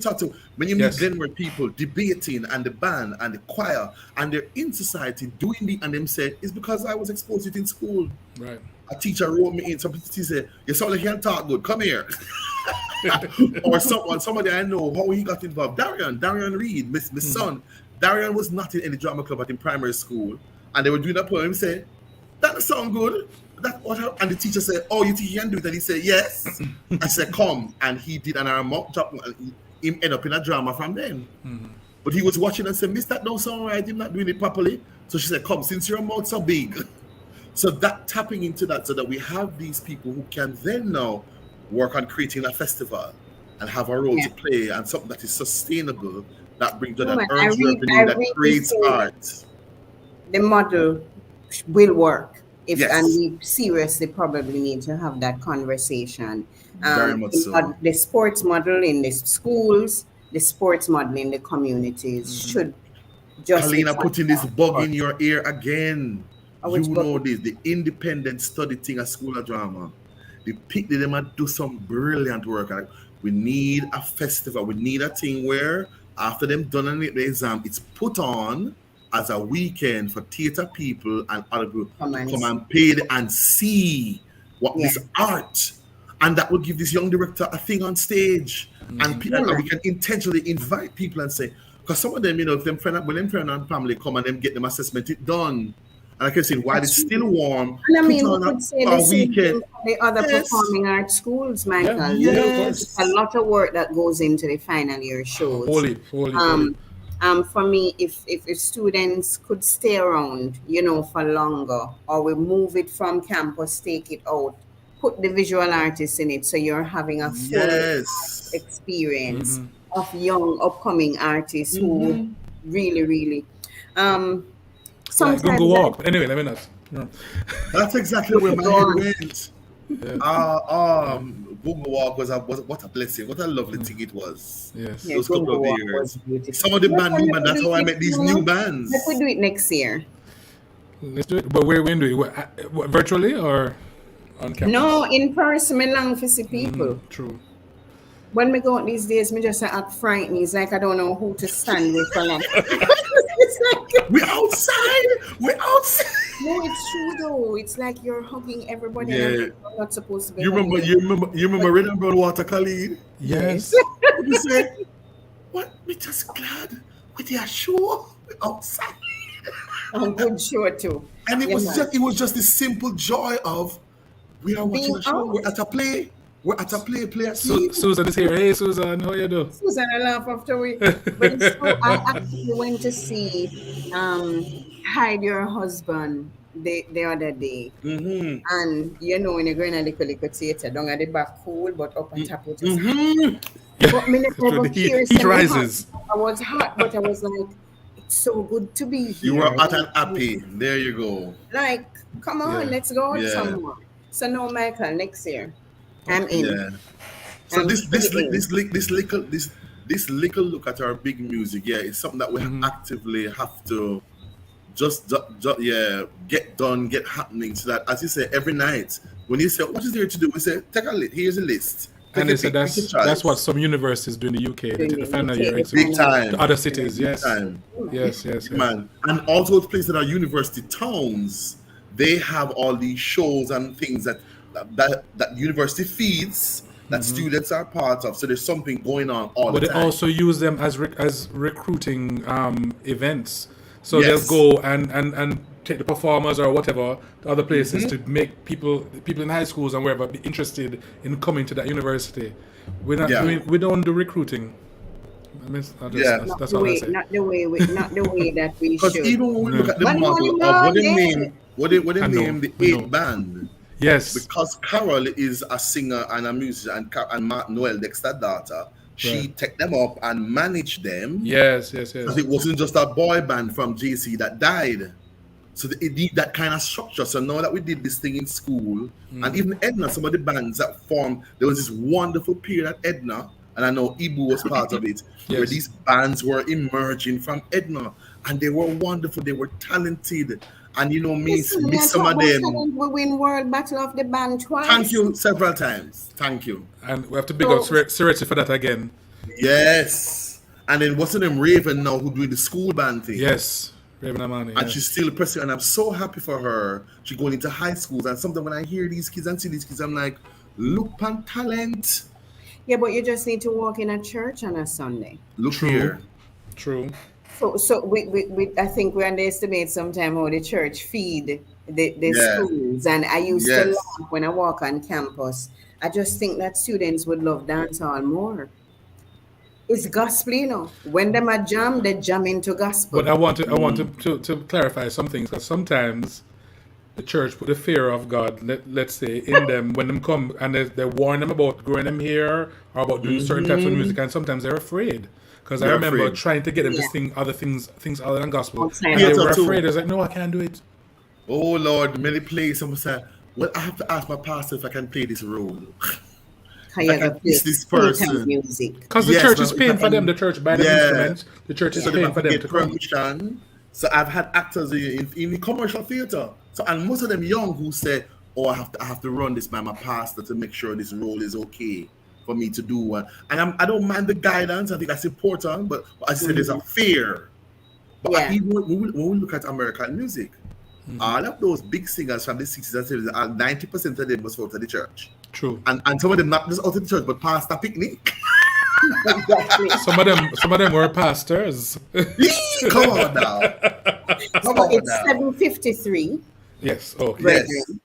you meet Glenmure people debating, and the band and the choir, and they're in society doing and them said, it's because I was exposed to it in school. Right. A teacher wrote me in, somebody said, you sound like you can talk good, come here. Or somebody I know, how he got involved. Darian Reed, my son. Darian was not in any drama club in primary school, and they were doing a poem. He said, that sound good. And the teacher said, oh, you think you can do it? And he said, yes. I said, come. And he did an mock job, and he ended up in a drama from then. But he was watching and said, miss, that don't sound right. You're not doing it properly. So she said, come, since your mouth so big, So that tapping into that, so that we have these people who can then now work on creating a festival and have a role Yeah. to play and something that is sustainable, that brings that Woman, earns revenue, that really creates feel that art. the model will work. And Yes, we seriously probably need to have that conversation. very much so. The sports model in the schools, the sports model in the communities should just Colleen, I'm exactly putting this bug work. in your ear again. You Which know book? this, the independent study thing at School of Drama. They pick them and do some brilliant work. Like, we need a festival. We need a thing where after them done the exam, it's put on as a weekend for theater people and other groups Come to and come see. and pay and see what Yeah. this art, and that will give this young director a thing on stage, and Yeah, and we man. can intentionally invite people and say, because some of them, if them friend and family come and them get them assessment it done, and like I said, while it's That's still true. warm, And I put mean, we on could say the a same weekend. thing for the other Yes, performing arts schools, Yeah, Michael. yeah, of There's course. a lot of work that goes into the final year shows. Holy, holy, holy. Um, for me, if students could stay around, for longer, or we move it from campus, take it out, put the visual artists in it, so you're having a full yes. experience of young upcoming artists who Mhm. really, really, um, Like Gunga sometimes Walk. But anyway, let me not. No. That's exactly where my go head on. went. Yeah. Boomer Walk was what a blessing. What a lovely thing it was. Yes. Yeah, Those couple Gunga of Walk years. was beautiful. Some of the Yes, band and new let band. we That's do how it I met next these year. new Let we bands. do it next year. Let's do it. But where we do it? What, virtually or on campus? No, in person, me long to see people. True. When me go out these days, me just act frightened. It's like I don't know who to stand with for long. It's like, We're outside. We're outside. no, it's true though. It's like you're hugging everybody, and Yeah. you're not supposed to be You remember? hugging. You remember Red and Brown Water, Colleen? Yes. What you say? What? We just glad with your show. We're outside. I'm good sure too. And it Yeah, was man. just the simple joy of we are watching Being a show. We're out. at a play. We're at a play a scene. Susan is here. Hey, Susan, how you do? Susan, I laugh after we. But it's so, I actually went to see Hide Your Husband the other day. Mm-hmm. And when you're going a little theater, down at the back cool, but up at top it is hot. Mm-hmm. But me It's true, never the heat care so rises. hot. I was hot, but I was like, it's so good to be You here. were at an happy. There you go. Like, come on, Yeah. let's go out Yeah. somewhere. So no, Michael, next year. I'm in. Yeah. So I'm this fully in. this little look at our big music, yeah, it's something that we actively have to just get done, get happening, so that, as you say, every night when you say what is there to do, we say take a list. Here's a list. Take And a they said pick, take a that's choice. what some universities do in the UK. They In take the the final UK, year the exam. big time. To other cities, Big yes. time. Yes, yes, yes. Man, and all those places that are university towns, they have all these shows and things that university feeds that students are part of. So there's something going on all But the they time. also use them as recruiting events. So Yes. they'll go and take the performers or whatever to other places to make people in high schools and wherever be interested in coming to that university. We're not Yeah. we don't do recruiting. Yeah. That's all I say. Not the way that we Because should. even when we look at the Money, model money, of what they money. name, what they I know, name the we know. 8 band, Yes. because Carol is a singer and a musician, and Noel Dexter daughter, she Right. take them up and manage them. Yes. Because it wasn't just a boy band from JC that died. So it need that kind of structure. So now that we did this thing in school, and even Edna, some of the bands that formed, there was this wonderful period at Edna, and I know Ibu was part of it, where Yes. these bands were emerging from Edna, and they were wonderful, they were talented, and miss Listen, me, I some talk of about them. talent. We win World Battle of the Band twice. Thank you several times. Thank you. And we have to big up Sereti for that again. Yes. And then what's her name, Raven now, who doing the school band thing. Yes. Raven Amani. And yes. she's still pressing, and I'm so happy for her. She's going into high schools, and sometimes when I hear these kids and see these kids, I'm like, look on talent. Yeah, but you just need to walk in a church on a Sunday. Look True. here. True. So we I think we underestimate sometimes how the church feed the Yeah. schools. And I used to Yes. laugh when I walk on campus. I just think that students would love dancehall more. It's gospel. When them a jam, they jam into gospel. But I want to clarify some things, because sometimes the church put the fear of God, let's say, in them when them come and they warn them about growing them hair or about doing certain types of music, and sometimes they're afraid. Because I They're remember afraid. trying to get them to Yeah. sing other things other than gospel, Outside and they of were gospel. afraid. They was like, no, I can't do it. Oh Lord, many plays. Someone said, "Well, I have to ask my pastor if I can play this role." Can you I can ever play teach this full-time person. music? Because the Yes, church but is if paying I for them, can- the church buy them Yeah. instruments, the church is So they paying have for to them get to come. permission. So I've had actors in the commercial theater. So and most of them young who say, "Oh, I have to run this by my pastor to make sure this role is okay for me to do." And I don't mind the guidance. I think that's important. But as I said, there's a fear. But Yeah. even when we look at American music, all of those big singers from the 60s and 70s, 90% of them was out of the church. True. And some of them not just out of the church, but pastor picnic. Exactly. Some of them were pastors. Come on now. Come So on it's now. 7:53, Yes. Okay. Yes. brethren.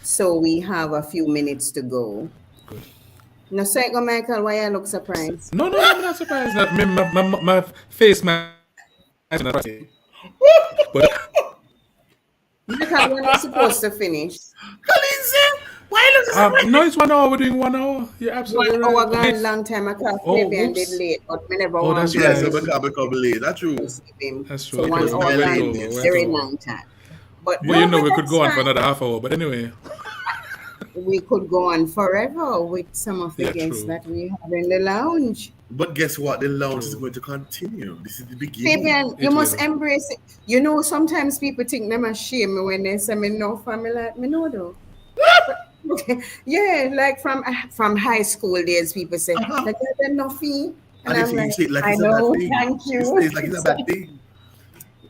So we have a few minutes to go. Good. No, so go, Michael, why you look surprised? No, I'm not surprised. My face, man. But Michael, when are supposed to finish? Coleen said, why look no, it's 1 hour. We're doing 1 hour. You're absolutely 1 hour right. gone Yes. long time. I can't Oh, Fabian whoops. did late, but me never Oh, want that's to Yes, right. so become late. That's true. sleep him. That's true. So Okay, 1 so hour we gone went is over, very went over. long time. But Well, you know, we could that's go on for fine. another half hour. But anyway, We could go on forever with some of the Yeah, guests true. that we have in the lounge. But guess what? The lounge is True. going to continue. This is the beginning. Fabian, you It must will. embrace it. You know, sometimes people think them ashamed me when they say me no family like me no though. Yeah, like from high school days, people say, Uh-huh. like they're nothing. And And I'm if you like, say it like I it's a bad know, thing. thank You you. say it like it's a bad thing.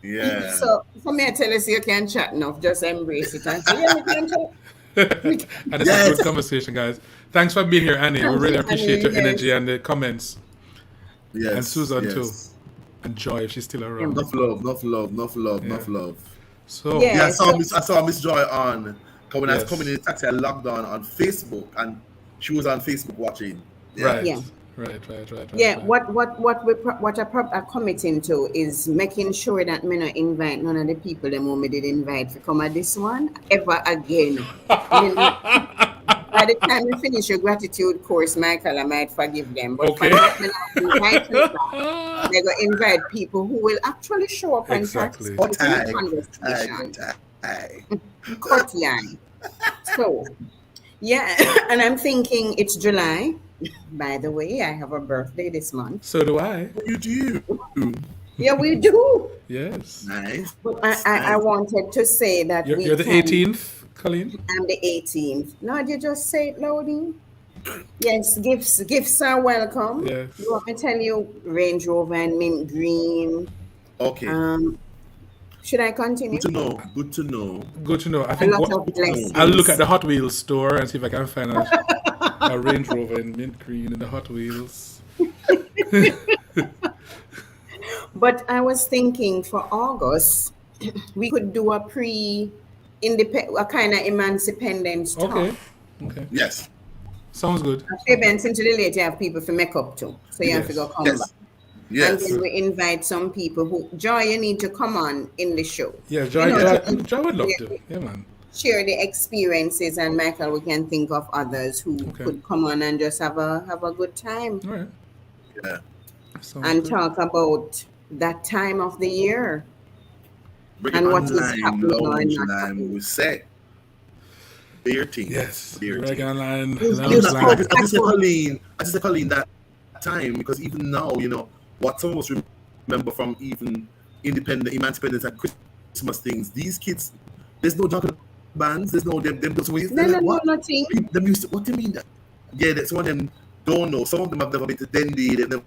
Yeah. So for me, I tell you, so you can chat enough, just embrace it and say, yeah, we can chat. and it's a Yes. good conversation, guys. Thanks for being here, Annie. We Thank really you, appreciate your Annie, yes. energy and the comments. Yes. And Susan yes. too. And Joy, if she's still around. Enough love, enough love, enough love, Yeah. enough love. So, Yeah. Yeah, so- I saw Miss Joy on. Cause when I was Yes. coming in the taxi, I logged on Facebook, and she was on Facebook watching. Yeah. right. Yeah. Right. Yeah, right. what I'm committing to is making sure that me not invite none of the people them who me did invite to come at this one ever again. By the time you finish your gratitude course, Michael, I might forgive them. But Okay. for now, me not invite them back. They go invite people who will actually show up and Exactly. participate in the conversation. Cut yarn. So, yeah, and I'm thinking it's July. By the way, I have a birthday this month. So do I. You do. Yeah, we do. Yes. Nice. But I wanted to say that You're the 18th, Coleen? I'm the 18th. No, you just say it loudly. Yes, gifts are welcome. Yes. You want me to tell you Range Rover and mint green? Okay. Should I continue? Good to know. Good to know. Good to know. I A think lot of blessings. I'll look at the Hot Wheels store and see if I can find a Range Rover in mint green in the Hot Wheels. But I was thinking for August, we could do a a kind of emancipendence talk. Okay. Yes. Sounds good. Fabian, since the late, you have people for make up to. So you have to Yes. go come Yes. back. And Yes. then we invite some people who, Joy, you need to come on in the show. Yeah, Joy, You know, Joy would love to. Yeah, man. Share the experiences, and Michael, we can think of others who Okay. could come on and just have a good time All right. Yeah. Sounds and good. talk about that time of the year. Reggae And what is Online, happening or lounge, not and happening. we say beer things. Yes. Beer things. Reggae Online. You Lounge You know, know, Line. I just said Coleen that time, because even now, you know, what some of us remember from even emancipation and Christmas things, these kids, there's no jungle bands, there's no them those ways. No, What? nothing. Them used to, what do you mean? Yeah, that some of them don't know. Some of them have never been to Dendy. They've never,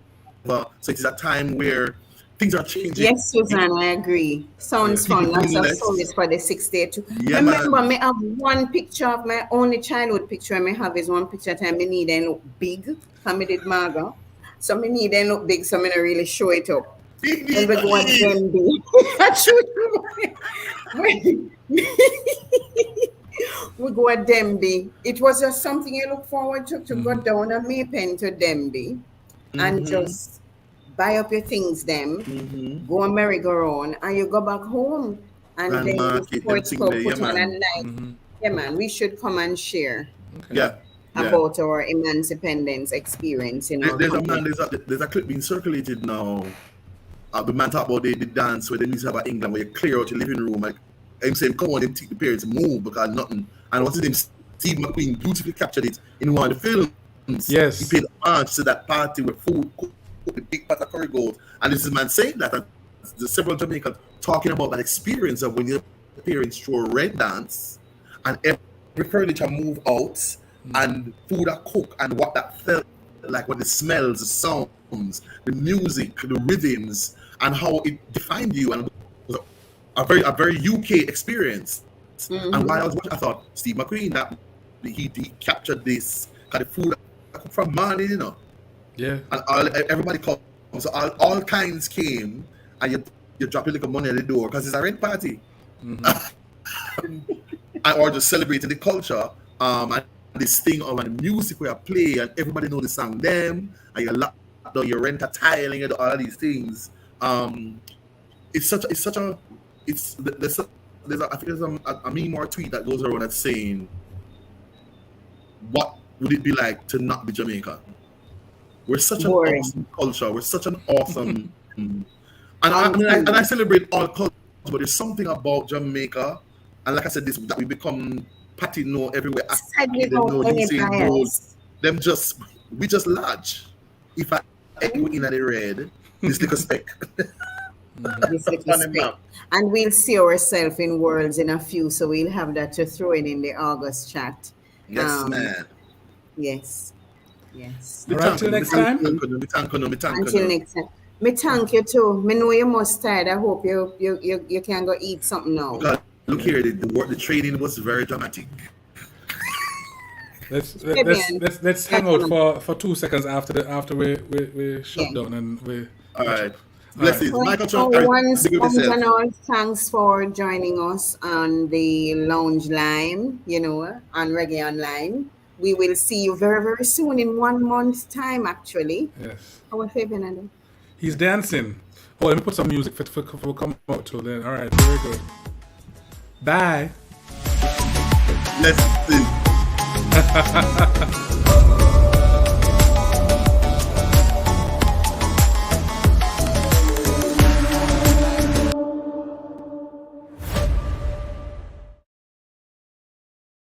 so it's a time where things are changing. Yes, Susan, I agree. Sounds Yeah. fun. Lots of Yes. stories for the 6th day too. Yeah, Remember, man. me have one picture of my only childhood picture I have is one picture time me need and look big. I did Marga. So me need and look big, so me not really show it up. Big, And we go at big. Demby. We go at Demby. It was just something you look forward to go down a Maypen to Demby and just buy up your things them, go on merry-go-round, and you go back home. And Grand then the Market, them sports thing club there, yeah, put on a man. night. Yeah, man, we should come and share Okay. Yeah. about our independence experience in our There's a country. man, there's a clip being circulated now. The man talk about the dance where they used to have in England where you clear out your living room. Like him saying, come on, them take the parents move because nothing. And what's his name? Steve McQueen beautifully captured it in one of the films. Yes. He paid homage to that party where food cooked the big pot of curry gold. And this is man saying that, and the several Jamaicans talking about that experience of when your parents throw a red dance and every furniture move out and food are cooked and what that felt like, what the smells, the sounds, the music, the rhythms, and how it defined you, and it was a very UK experience. And while I was watching, I thought Steve McQueen, that he captured this kind of food from morning, you know. Yeah. And everybody comes, so all kinds came, and you drop a little money at the door because it's a rent party, or just celebrating the culture. And this thing of the music where I play, and everybody know the song them, and you lock down your rent a tile and you do all of these things. There's a meme or a tweet that goes around that's saying, what would it be like to not be Jamaican? We're such an awesome culture. We're such an awesome and I celebrate all cultures, but there's something about Jamaica, and like I said, this that we become Patino everywhere. We just large. If I echo in the red, this little speck. And we'll see ourselves in worlds in a few, so we'll have that to throw in the August chat. Yes, man. Yes. All right, till next time. Until next time. Me thank you too. Me know you're most tired. I hope you can go eat something now. God, look here, the training was very dramatic. Let's hang out for 2 seconds after we shut down and we. All right. Blessings. Michael, once and all, thanks for joining us on the Lounge Lyme, on Reggae Online. We will see you very, very soon in 1 month's time, actually. Yes. Our Fabian. He's dancing. Oh, let me put some music for come out too then. All right, very good. Bye. Let's see.